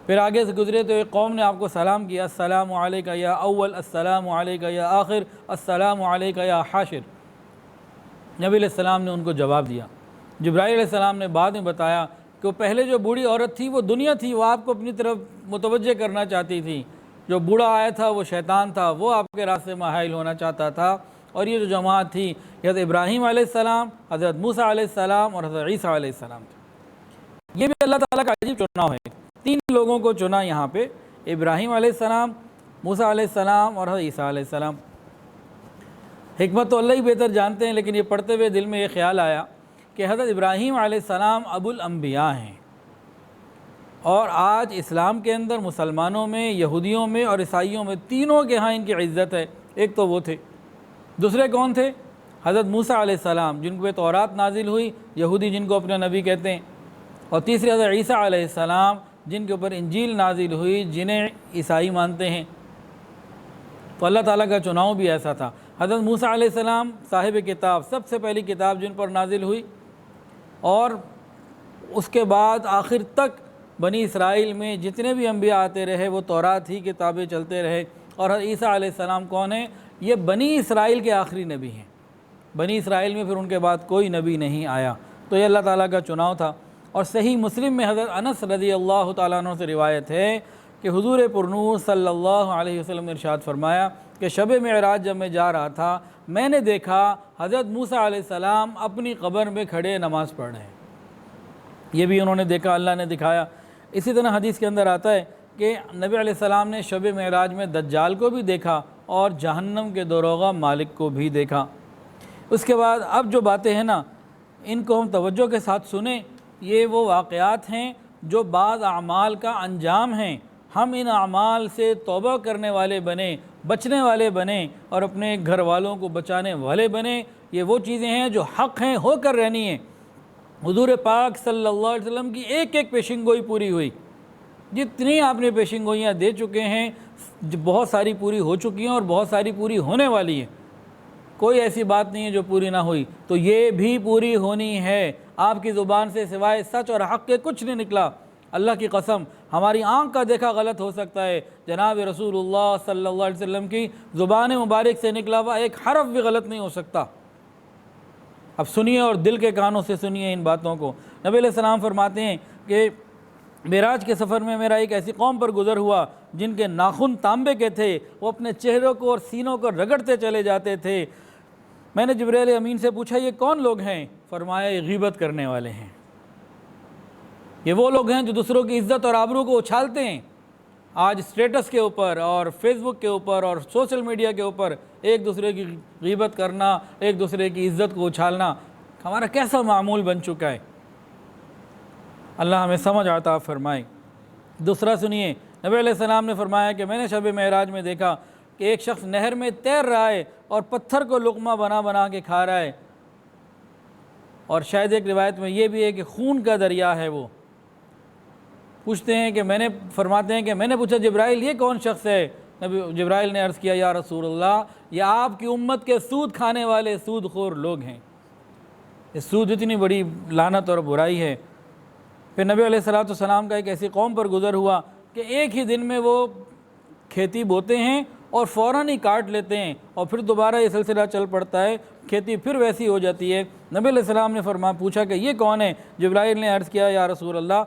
پھر آگے سے گزرے تو ایک قوم نے آپ کو سلام کیا، السلام علیکہ یا اول، السلام علیکہ یا آخر، السلام علیکہ یا حاشر۔ نبی علیہ السلام نے ان کو جواب دیا۔ جبرائیل علیہ السلام نے بعد میں بتایا کہ وہ پہلے جو بوڑھی عورت تھی وہ دنیا تھی، وہ آپ کو اپنی طرف متوجہ کرنا چاہتی تھی۔ جو بوڑھا آیا تھا وہ شیطان تھا، وہ آپ کے راستے میں حائل ہونا چاہتا تھا۔ اور یہ جو جماعت تھی، حضرت ابراہیم علیہ السلام، حضرت موسیٰ علیہ السلام اور حضرت عیسیٰ علیہ السلام تھی۔ یہ بھی اللہ تعالیٰ کا عجیب چناؤ ہے، 3 لوگوں کو چنا یہاں پہ، ابراہیم علیہ السلام، موسیٰ علیہ السلام اور حضرت عیسیٰ علیہ السلام۔ حکمت تو اللہ ہی بہتر جانتے ہیں، لیکن یہ پڑھتے ہوئے دل میں یہ خیال آیا کہ حضرت ابراہیم علیہ السلام ابو الانبیاء ہیں، اور آج اسلام کے اندر مسلمانوں میں، یہودیوں میں اور عیسائیوں میں تینوں کے ہاں ان کی عزت ہے۔ ایک تو وہ تھے، دوسرے کون تھے؟ حضرت موسیٰ علیہ السلام جن کو تورات نازل ہوئی، یہودی جن کو اپنے نبی کہتے ہیں، اور تیسرے حضرت عیسیٰ علیہ السلام جن کے اوپر انجیل نازل ہوئی، جنہیں عیسائی مانتے ہیں۔ تو اللہ تعالیٰ کا چناؤ بھی ایسا تھا۔ حضرت موسیٰ علیہ السلام صاحب کتاب، سب سے پہلی کتاب جن پر نازل ہوئی، اور اس کے بعد آخر تک بنی اسرائیل میں جتنے بھی انبیاء آتے رہے وہ تورات ہی کتابیں چلتے رہے۔ اور حضرت عیسیٰ علیہ السلام کون ہیں؟ یہ بنی اسرائیل کے آخری نبی ہیں۔ بنی اسرائیل میں پھر ان کے بعد کوئی نبی نہیں آیا۔ تو یہ اللہ تعالیٰ کا چناؤ تھا۔ اور صحیح مسلم میں حضرت انس رضی اللہ تعالیٰ عنہ سے روایت ہے کہ حضور پرنور صلی اللہ علیہ وسلم نے ارشاد فرمایا کہ شب معراج جب میں جا رہا تھا، میں نے دیکھا حضرت موسیٰ علیہ السلام اپنی قبر میں کھڑے نماز پڑھ رہے ہیں۔ یہ بھی انہوں نے دیکھا، اللہ نے دکھایا۔ اسی طرح حدیث کے اندر آتا ہے کہ نبی علیہ السلام نے شب معراج میں دجال کو بھی دیکھا اور جہنم کے داروغہ مالک کو بھی دیکھا۔ اس کے بعد اب جو باتیں ہیں نا، ان کو ہم توجہ کے ساتھ سنیں۔ یہ وہ واقعات ہیں جو بعض اعمال کا انجام ہیں۔ ہم ان اعمال سے توبہ کرنے والے بنیں، بچنے والے بنیں اور اپنے گھر والوں کو بچانے والے بنیں۔ یہ وہ چیزیں ہیں جو حق ہیں، ہو کر رہنی ہیں۔ حضور پاک صلی اللہ علیہ وسلم کی ایک ایک پیشن گوئی پوری ہوئی۔ جتنی آپ نے پیشن گوئیاں دے چکے ہیں، بہت ساری پوری ہو چکی ہیں اور بہت ساری پوری ہونے والی ہیں۔ کوئی ایسی بات نہیں ہے جو پوری نہ ہوئی، تو یہ بھی پوری ہونی ہے۔ آپ کی زبان سے سوائے سچ اور حق کے کچھ نہیں نکلا۔ اللہ کی قسم، ہماری آنکھ کا دیکھا غلط ہو سکتا ہے، جناب رسول اللہ صلی اللہ علیہ وسلم کی زبان مبارک سے نکلا ہوا ایک حرف بھی غلط نہیں ہو سکتا۔ اب سنیے اور دل کے کانوں سے سنیے ان باتوں کو۔ نبی علیہ السلام فرماتے ہیں کہ معراج کے سفر میں میرا ایک ایسی قوم پر گزر ہوا جن کے ناخن تانبے کے تھے، وہ اپنے چہروں کو اور سینوں کو رگڑتے چلے جاتے تھے۔ میں نے جبرائیل امین سے پوچھا یہ کون لوگ ہیں؟ فرمایا یہ غیبت کرنے والے ہیں۔ یہ وہ لوگ ہیں جو دوسروں کی عزت اور آبرو کو اچھالتے ہیں۔ آج اسٹیٹس کے اوپر اور فیس بک کے اوپر اور سوشل میڈیا کے اوپر ایک دوسرے کی غیبت کرنا، ایک دوسرے کی عزت کو اچھالنا ہمارا کیسا معمول بن چکا ہے۔ اللہ ہمیں سمجھ عطا فرمائے۔ دوسرا سنیے، نبی علیہ السلام نے فرمایا کہ میں نے شب معراج میں دیکھا کہ ایک شخص نہر میں تیر رہا ہے اور پتھر کو لقمہ بنا بنا کے کھا رہا ہے، اور شاید ایک روایت میں یہ بھی ہے کہ خون کا دریا ہے وہ۔ پوچھتے ہیں کہ فرماتے ہیں کہ میں نے پوچھا جبرائیل یہ کون شخص ہے؟ نبی جبرائیل نے عرض کیا یا رسول اللہ، یہ آپ کی امت کے سود کھانے والے سود خور لوگ ہیں۔ یہ سود اتنی بڑی لعنت اور برائی ہے۔ پھر نبی علیہ السلام کا ایک ایسی قوم پر گزر ہوا کہ ایک ہی دن میں وہ کھیتی بوتے ہیں اور فوراً ہی کاٹ لیتے ہیں، اور پھر دوبارہ یہ سلسلہ چل پڑتا ہے، کھیتی پھر ویسی ہو جاتی ہے۔ نبی علیہ السلام نے پوچھا کہ یہ کون ہے؟ جبرائیل نے عرض کیا یا رسول اللہ،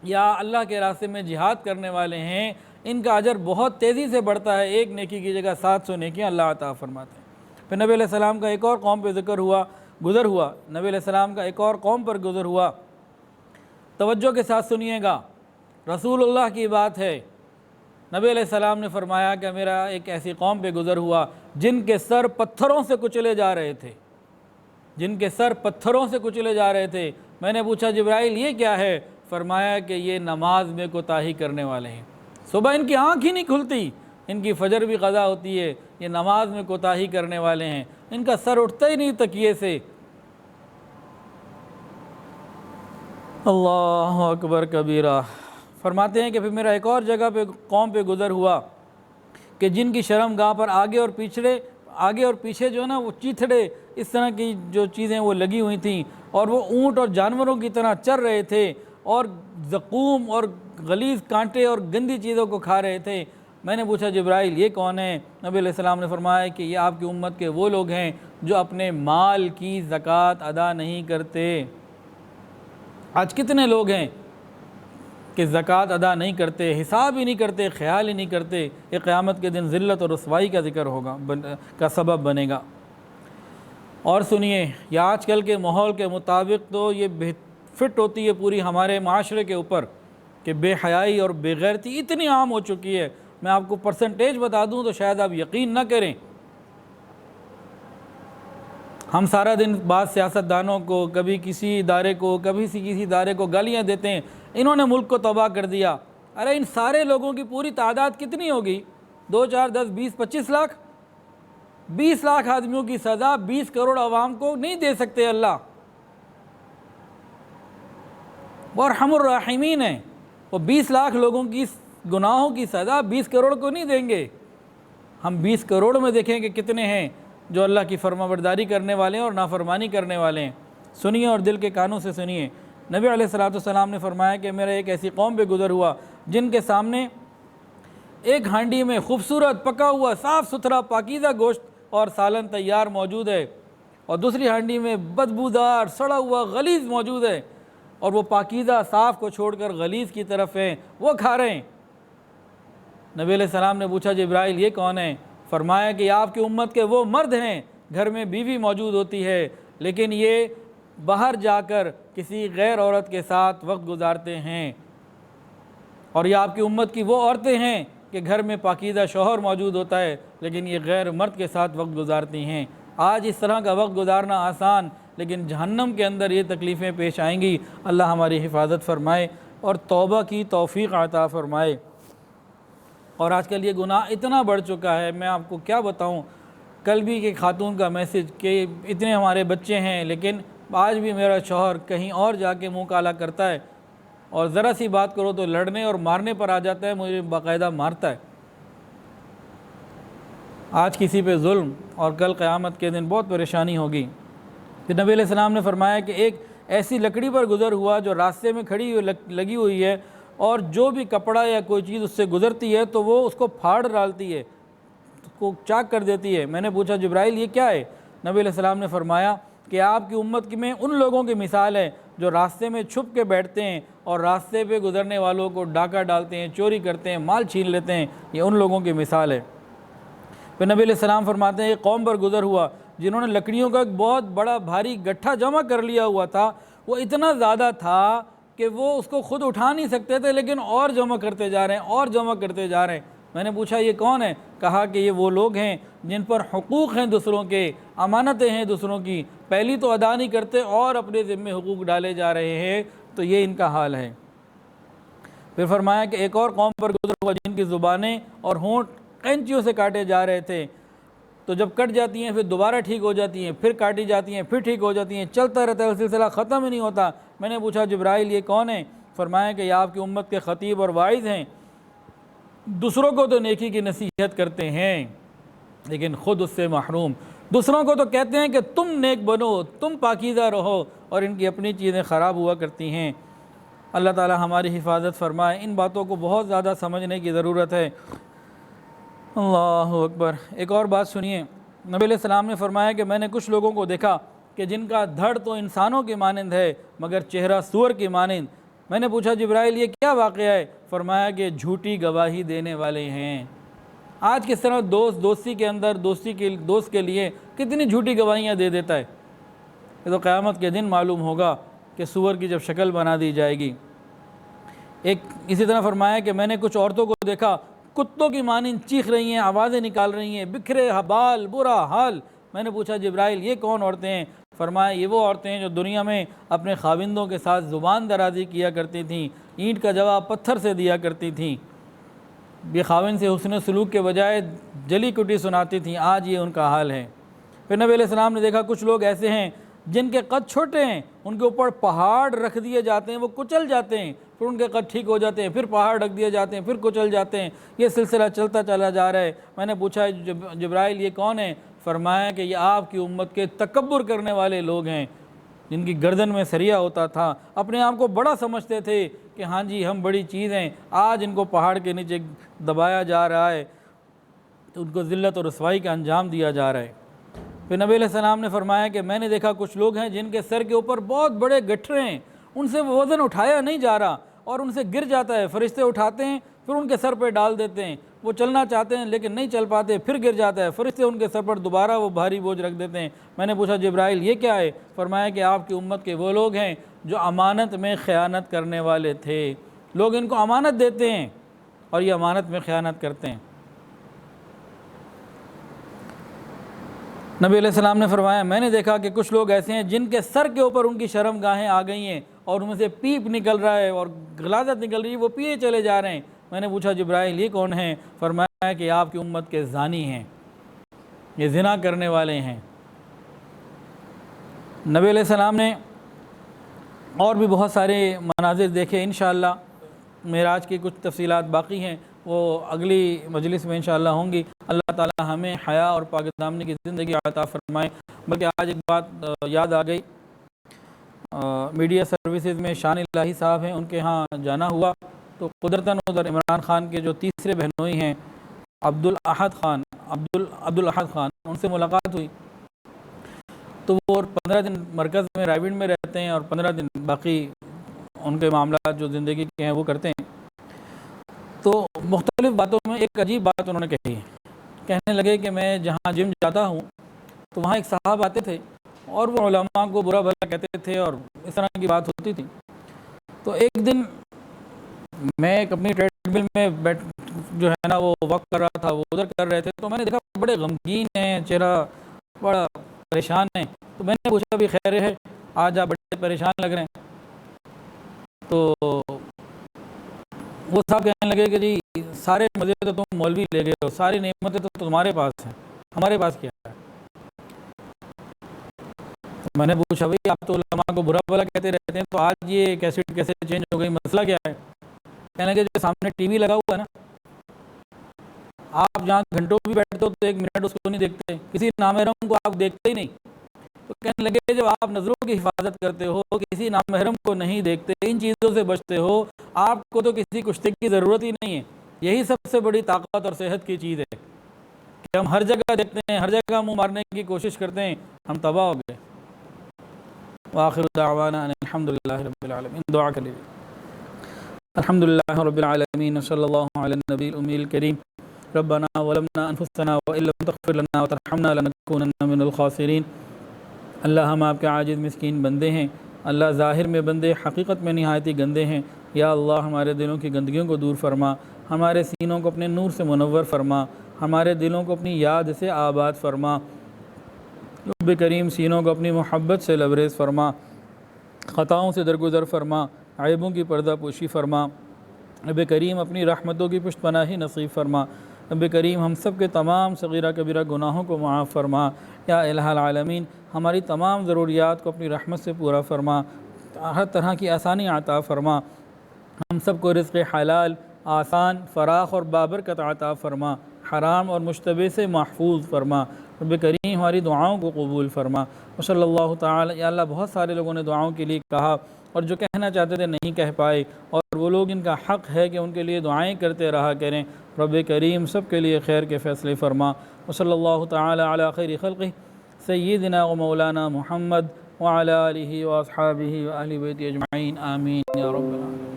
یا اللہ کے راستے میں جہاد کرنے والے ہیں، ان کا اجر بہت تیزی سے بڑھتا ہے، ایک نیکی کی جگہ 700 نیکیاں اللہ عطا فرماتے ہیں۔ پھر نبی علیہ السلام کا ایک اور قوم پہ گزر ہوا، نبی علیہ السلام کا ایک اور قوم پر گزر ہوا۔ توجہ کے ساتھ سنیے گا، رسول اللہ کی بات ہے۔ نبی علیہ السلام نے فرمایا کہ میرا ایک ایسی قوم پہ گزر ہوا جن کے سر پتھروں سے کچلے جا رہے تھے، جن کے سر پتھروں سے کچلے جا رہے تھے۔ میں نے پوچھا جبرائیل یہ کیا ہے؟ فرمایا کہ یہ نماز میں کوتاہی کرنے والے ہیں۔ صبح ان کی آنکھ ہی نہیں کھلتی، ان کی فجر بھی قضا ہوتی ہے، یہ نماز میں کوتاہی کرنے والے ہیں، ان کا سر اٹھتا ہی نہیں تکیے سے۔ اللہ اکبر کبیرہ۔ فرماتے ہیں کہ پھر میرا ایک اور جگہ پہ قوم پہ گزر ہوا کہ جن کی شرم گاہ پر آگے اور پیچھے جو ہے نا وہ چیتھڑے اس طرح کی جو چیزیں وہ لگی ہوئی تھیں، اور وہ اونٹ اور جانوروں کی طرح چر رہے تھے اور زقوم اور غلیظ کانٹے اور گندی چیزوں کو کھا رہے تھے۔ میں نے پوچھا جبرائیل یہ کون ہے؟ نبی علیہ السلام نے فرمایا کہ یہ آپ کی امت کے وہ لوگ ہیں جو اپنے مال کی زکوٰۃ ادا نہیں کرتے۔ آج کتنے لوگ ہیں کہ زکوٰۃ ادا نہیں کرتے، حساب ہی نہیں کرتے، خیال ہی نہیں کرتے۔ یہ قیامت کے دن ذلت اور رسوائی کا ذکر ہوگا، کا سبب بنے گا۔ اور سنیے، یہ آج کل کے ماحول کے مطابق تو یہ فٹ ہوتی ہے پوری ہمارے معاشرے کے اوپر کہ بے حیائی اور بے غیرتی اتنی عام ہو چکی ہے۔ میں آپ کو پرسنٹیج بتا دوں تو شاید آپ یقین نہ کریں۔ ہم سارا دن بعض سیاستدانوں کو، کبھی کسی ادارے کو، کبھی کسی ادارے کو گالیاں دیتے ہیں، انہوں نے ملک کو تباہ کر دیا۔ ارے ان سارے لوگوں کی پوری تعداد کتنی ہوگی؟ 2 4 10 20 25 لاکھ؟ 20 لاکھ آدمیوں کی سزا 20 کروڑ عوام کو نہیں دے سکتے اللہ۔ وہ ارحم الراحمین ہیں، وہ 20 لاکھ لوگوں کی گناہوں کی سزا 20 کروڑ کو نہیں دیں گے۔ ہم 20 کروڑ میں دیکھیں کہ کتنے ہیں جو اللہ کی فرما برداری کرنے والے ہیں اور نافرمانی کرنے والے ہیں۔ سنیے اور دل کے کانوں سے سنیے۔ نبی علیہ السلام نے فرمایا کہ میرا ایک ایسی قوم پہ گزر ہوا جن کے سامنے ایک ہانڈی میں خوبصورت پکا ہوا صاف ستھرا پاکیزہ گوشت اور سالن تیار موجود ہے، اور دوسری ہانڈی میں بدبودار سڑا ہوا غلیظ موجود ہے، اور وہ پاکیزہ صاف کو چھوڑ کر غلیظ کی طرف ہیں، وہ کھا رہے ہیں۔ نبی علیہ السلام نے پوچھا جبرائیل یہ کون ہے؟ فرمایا کہ آپ کی امت کے وہ مرد ہیں، گھر میں بیوی موجود ہوتی ہے لیکن یہ باہر جا کر کسی غیر عورت کے ساتھ وقت گزارتے ہیں، اور یہ آپ کی امت کی وہ عورتیں ہیں کہ گھر میں پاکیزہ شوہر موجود ہوتا ہے لیکن یہ غیر مرد کے ساتھ وقت گزارتی ہیں۔ آج اس طرح کا وقت گزارنا آسان، لیکن جہنم کے اندر یہ تکلیفیں پیش آئیں گی۔ اللہ ہماری حفاظت فرمائے اور توبہ کی توفیق عطا فرمائے۔ اور آج کل یہ گناہ اتنا بڑھ چکا ہے، میں آپ کو کیا بتاؤں۔ کل بھی ایک خاتون کا میسج کہ اتنے ہمارے بچے ہیں لیکن آج بھی میرا شوہر کہیں اور جا کے منہ کالا کرتا ہے، اور ذرا سی بات کرو تو لڑنے اور مارنے پر آ جاتا ہے، مجھے باقاعدہ مارتا ہے۔ آج کسی پہ ظلم اور کل قیامت کے دن بہت پریشانی ہوگی۔ پھر نبی علیہ السلام نے فرمایا کہ ایک ایسی لکڑی پر گزر ہوا جو راستے میں کھڑی ہوئی لگی ہوئی ہے، اور جو بھی کپڑا یا کوئی چیز اس سے گزرتی ہے تو وہ اس کو پھاڑ ڈالتی ہے، اس کو چاک کر دیتی ہے۔ میں نے پوچھا جبرائیل یہ کیا ہے؟ نبی علیہ السلام نے فرمایا کہ آپ کی امت میں ان لوگوں کی مثال ہے جو راستے میں چھپ کے بیٹھتے ہیں اور راستے پہ گزرنے والوں کو ڈاکہ ڈالتے ہیں، چوری کرتے ہیں، مال چھین لیتے ہیں، یہ ان لوگوں کی مثال ہے۔ پھر نبی علیہ السلام فرماتے ہیں ایک قوم پر گزر ہوا جنہوں نے لکڑیوں کا ایک بہت بڑا بھاری گٹھا جمع کر لیا ہوا تھا، وہ اتنا زیادہ تھا کہ وہ اس کو خود اٹھا نہیں سکتے تھے لیکن اور جمع کرتے جا رہے ہیں اور جمع کرتے جا رہے ہیں۔ میں نے پوچھا یہ کون ہے؟ کہا کہ یہ وہ لوگ ہیں جن پر حقوق ہیں دوسروں کے، امانتیں ہیں دوسروں کی، پہلی تو ادا نہیں کرتے اور اپنے ذمے حقوق ڈالے جا رہے ہیں، تو یہ ان کا حال ہے۔ پھر فرمایا کہ ایک اور قوم پر گزر ہوا جن کی زبانیں اور ہونٹ قینچیوں سے کاٹے جا رہے تھے، تو جب کٹ جاتی ہیں پھر دوبارہ ٹھیک ہو جاتی ہیں، پھر کاٹی جاتی ہیں، پھر ٹھیک ہو جاتی ہیں، چلتا رہتا ہے، سلسلہ ختم ہی نہیں ہوتا۔ میں نے پوچھا جبرائیل یہ کون ہے؟ فرمایا کہ یہ آپ کی امت کے خطیب اور واعظ ہیں، دوسروں کو تو نیکی کی نصیحت کرتے ہیں لیکن خود اس سے محروم، دوسروں کو تو کہتے ہیں کہ تم نیک بنو، تم پاکیزہ رہو، اور ان کی اپنی چیزیں خراب ہوا کرتی ہیں۔ اللہ تعالی ہماری حفاظت فرمائے۔ ان باتوں کو بہت زیادہ سمجھنے کی ضرورت ہے۔ اللہ اکبر۔ ایک اور بات سنیے، نبی علیہ السلام نے فرمایا کہ میں نے کچھ لوگوں کو دیکھا کہ جن کا دھڑ تو انسانوں کی مانند ہے مگر چہرہ سور کی مانند۔ میں نے پوچھا جبرائیل یہ کیا واقعہ ہے؟ فرمایا کہ جھوٹی گواہی دینے والے ہیں۔ آج کس طرح دوستی کے اندر دوست کے لیے کتنی جھوٹی گواہیاں دے دیتا ہے۔ یہ تو قیامت کے دن معلوم ہوگا کہ سور کی جب شکل بنا دی جائے گی۔ ایک اسی طرح فرمایا کہ میں نے کچھ عورتوں کو دیکھا کتوں کی مانند چیخ رہی ہیں، آوازیں نکال رہی ہیں، بکھرے بال، برا حال۔ میں نے پوچھا جبرائیل یہ کون عورتیں ہیں؟ فرمایا یہ وہ عورتیں ہیں جو دنیا میں اپنے خاوندوں کے ساتھ زبان درازی کیا کرتی تھیں، اینٹ کا جواب پتھر سے دیا کرتی تھیں۔ یہ خاوند سے حسن سلوک کے بجائے جلی کٹی سناتی تھیں، آج یہ ان کا حال ہے۔ پھر نبی علیہ السلام نے دیکھا کچھ لوگ ایسے ہیں جن کے قد چھوٹے ہیں، ان کے اوپر پہاڑ رکھ دیے جاتے ہیں، وہ کچل جاتے ہیں، پھر ان کے قد ٹھیک ہو جاتے ہیں، پھر پہاڑ رکھ دیے جاتے ہیں، پھر کچل جاتے ہیں، یہ سلسلہ چلتا چلا جا رہا ہے۔ میں نے پوچھا جبرائیل یہ کون ہے؟ فرمایا کہ یہ آپ کی امت کے تکبر کرنے والے لوگ ہیں، جن کی گردن میں سریا ہوتا تھا، اپنے آپ کو بڑا سمجھتے تھے کہ ہاں جی ہم بڑی چیز ہیں، آج ان کو پہاڑ کے نیچے دبایا جا رہا ہے، تو ان کو ذلت اور رسوائی کا انجام دیا جا رہا ہے۔ پھر نبی علیہ السلام نے فرمایا کہ میں نے دیکھا کچھ لوگ ہیں جن کے سر کے اوپر بہت بڑے گٹھرے ہیں، ان سے وزن اٹھایا نہیں جا رہا اور ان سے گر جاتا ہے، فرشتے اٹھاتے ہیں پھر ان کے سر پہ ڈال دیتے ہیں، وہ چلنا چاہتے ہیں لیکن نہیں چل پاتے، پھر گر جاتا ہے، فرشتے ان کے سر پر دوبارہ وہ بھاری بوجھ رکھ دیتے ہیں۔ میں نے پوچھا جبرائیل یہ کیا ہے؟ فرمایا کہ آپ کی امت کے وہ لوگ ہیں جو امانت میں خیانت کرنے والے تھے، لوگ ان کو امانت دیتے ہیں اور یہ امانت میں خیانت کرتے ہیں۔ نبی علیہ السلام نے فرمایا میں نے دیکھا کہ کچھ لوگ ایسے ہیں جن کے سر کے اوپر ان کی شرم گاہیں آ گئی ہیں اور ان میں سے پیپ نکل رہا ہے اور غلاظت نکل رہی ہے، وہ پیے چلے جا رہے ہیں۔ میں نے پوچھا جبرائیل یہ کون ہیں؟ فرمایا کہ آپ کی امت کے زانی ہیں، یہ زنا کرنے والے ہیں۔ نبی علیہ السلام نے اور بھی بہت سارے مناظر دیکھے، انشاءاللہ معراج کی کچھ تفصیلات باقی ہیں، وہ اگلی مجلس میں انشاءاللہ ہوں گی۔ اللہ تعالی ہمیں حیا اور پاک دامنی کی زندگی عطا فرمائے۔ بلکہ آج ایک بات یاد آ گئی، میڈیا سروسز میں شان الہی صاحب ہیں، ان کے ہاں جانا ہوا تو قدرتاً ادھر عمران خان کے جو تیسرے بہنوئی ہیں عبدالاحد خان، ان سے ملاقات ہوئی تو وہ 15 دن مرکز میں رائیوڈ میں رہتے ہیں اور 15 دن باقی ان کے معاملات جو زندگی کے ہیں وہ کرتے ہیں۔ تو مختلف باتوں میں ایک عجیب بات انہوں نے کہی، کہنے لگے کہ میں جہاں جم جاتا ہوں تو وہاں ایک صاحب آتے تھے اور وہ علماء کو برا بھلا کہتے تھے اور اس طرح کی بات ہوتی تھی۔ تو ایک دن میں ایک اپنی ٹریڈ مل میں جو ہے نا وہ واک کر رہا تھا، وہ ادھر کر رہے تھے، تو میں نے دیکھا بڑے غمگین ہیں، چہرہ بڑا پریشان ہے۔ تو میں نے پوچھا بھی خیر ہے، آج آپ بڑے پریشان لگ رہے ہیں؟ تو وہ صاحب کہنے لگے کہ جی سارے مزے تو تم مولوی لے گئے ہو، ساری نعمتیں تو تمہارے پاس ہیں، ہمارے پاس کیا ہے؟ میں نے پوچھا بھائی آپ تو علماء کو برا بھلا کہتے رہتے ہیں، تو آج یہ کیسٹ کیسے چینج ہو گئی، مسئلہ کیا ہے؟ کہنے لگے جو سامنے ٹی وی لگا ہوا ہے نا، آپ جہاں گھنٹوں بھی بیٹھتے ہو تو ایک منٹ اس کو نہیں دیکھتے، کسی نامحرم کو آپ دیکھتے ہی نہیں۔ تو کہنے لگے جب آپ نظروں کی حفاظت کرتے ہو، کسی نامحرم کو نہیں دیکھتے، ان چیزوں سے بچتے ہو، آپ کو تو کسی کشتی کی ضرورت ہی نہیں ہے۔ یہی سب سے بڑی طاقت اور صحت کی چیز ہے کہ ہم ہر جگہ دیکھتے ہیں، ہر جگہ منہ مارنے کی کوشش کرتے ہیں، ہم تباہ ہو گئے۔ وآخر دعوانا ان الحمدللہ رب العالمین۔ دعا کر لیجیے۔ الحمدللہ رب العالمین، صلی اللہ علی النبی الامی الکریم، ربنا ظلمنا انفسنا وان لم تغفر لنا وترحمنا لنکونن من الخاسرین۔ اللہ ہم آپ کے عاجز مسکین بندے ہیں، اللہ ظاہر میں بندے، حقیقت میں نہایت ہی گندے ہیں۔ یا اللہ ہمارے دلوں کی گندگیوں کو دور فرما، ہمارے سینوں کو اپنے نور سے منور فرما، ہمارے دلوں کو اپنی یاد سے آباد فرما، رب کریم سینوں کو اپنی محبت سے لبریز فرما، خطاؤں سے درگزر فرما، عیبوں کی پردہ پوشی فرما، رب کریم اپنی رحمتوں کی پشت پناہی نصیب فرما، رب کریم ہم سب کے تمام صغیرہ کبیرہ گناہوں کو معاف فرما۔ یا الہ العالمین ہماری تمام ضروریات کو اپنی رحمت سے پورا فرما، ہر طرح کی آسانی عطا فرما، ہم سب کو رزق حلال، آسان، فراخ اور بابرکت عطا فرما، حرام اور مشتبہ سے محفوظ فرما، رب کریم ہماری دعاؤں کو قبول فرما۔ وصلی اللہ تعالی۔ یا اللہ بہت سارے لوگوں نے دعاؤں کے لیے کہا اور جو کہنا چاہتے تھے نہیں کہہ پائے، اور وہ لوگ ان کا حق ہے کہ ان کے لیے دعائیں کرتے رہا کریں، رب کریم سب کے لیے خیر کے فیصلے فرما۔ وصلی اللہ تعالی علی خیر خلقہ سیدنا و مولانا محمد وعلی آلہ واصحابہ واہل بیتہ اجمعین، آمین یا رب العالمین۔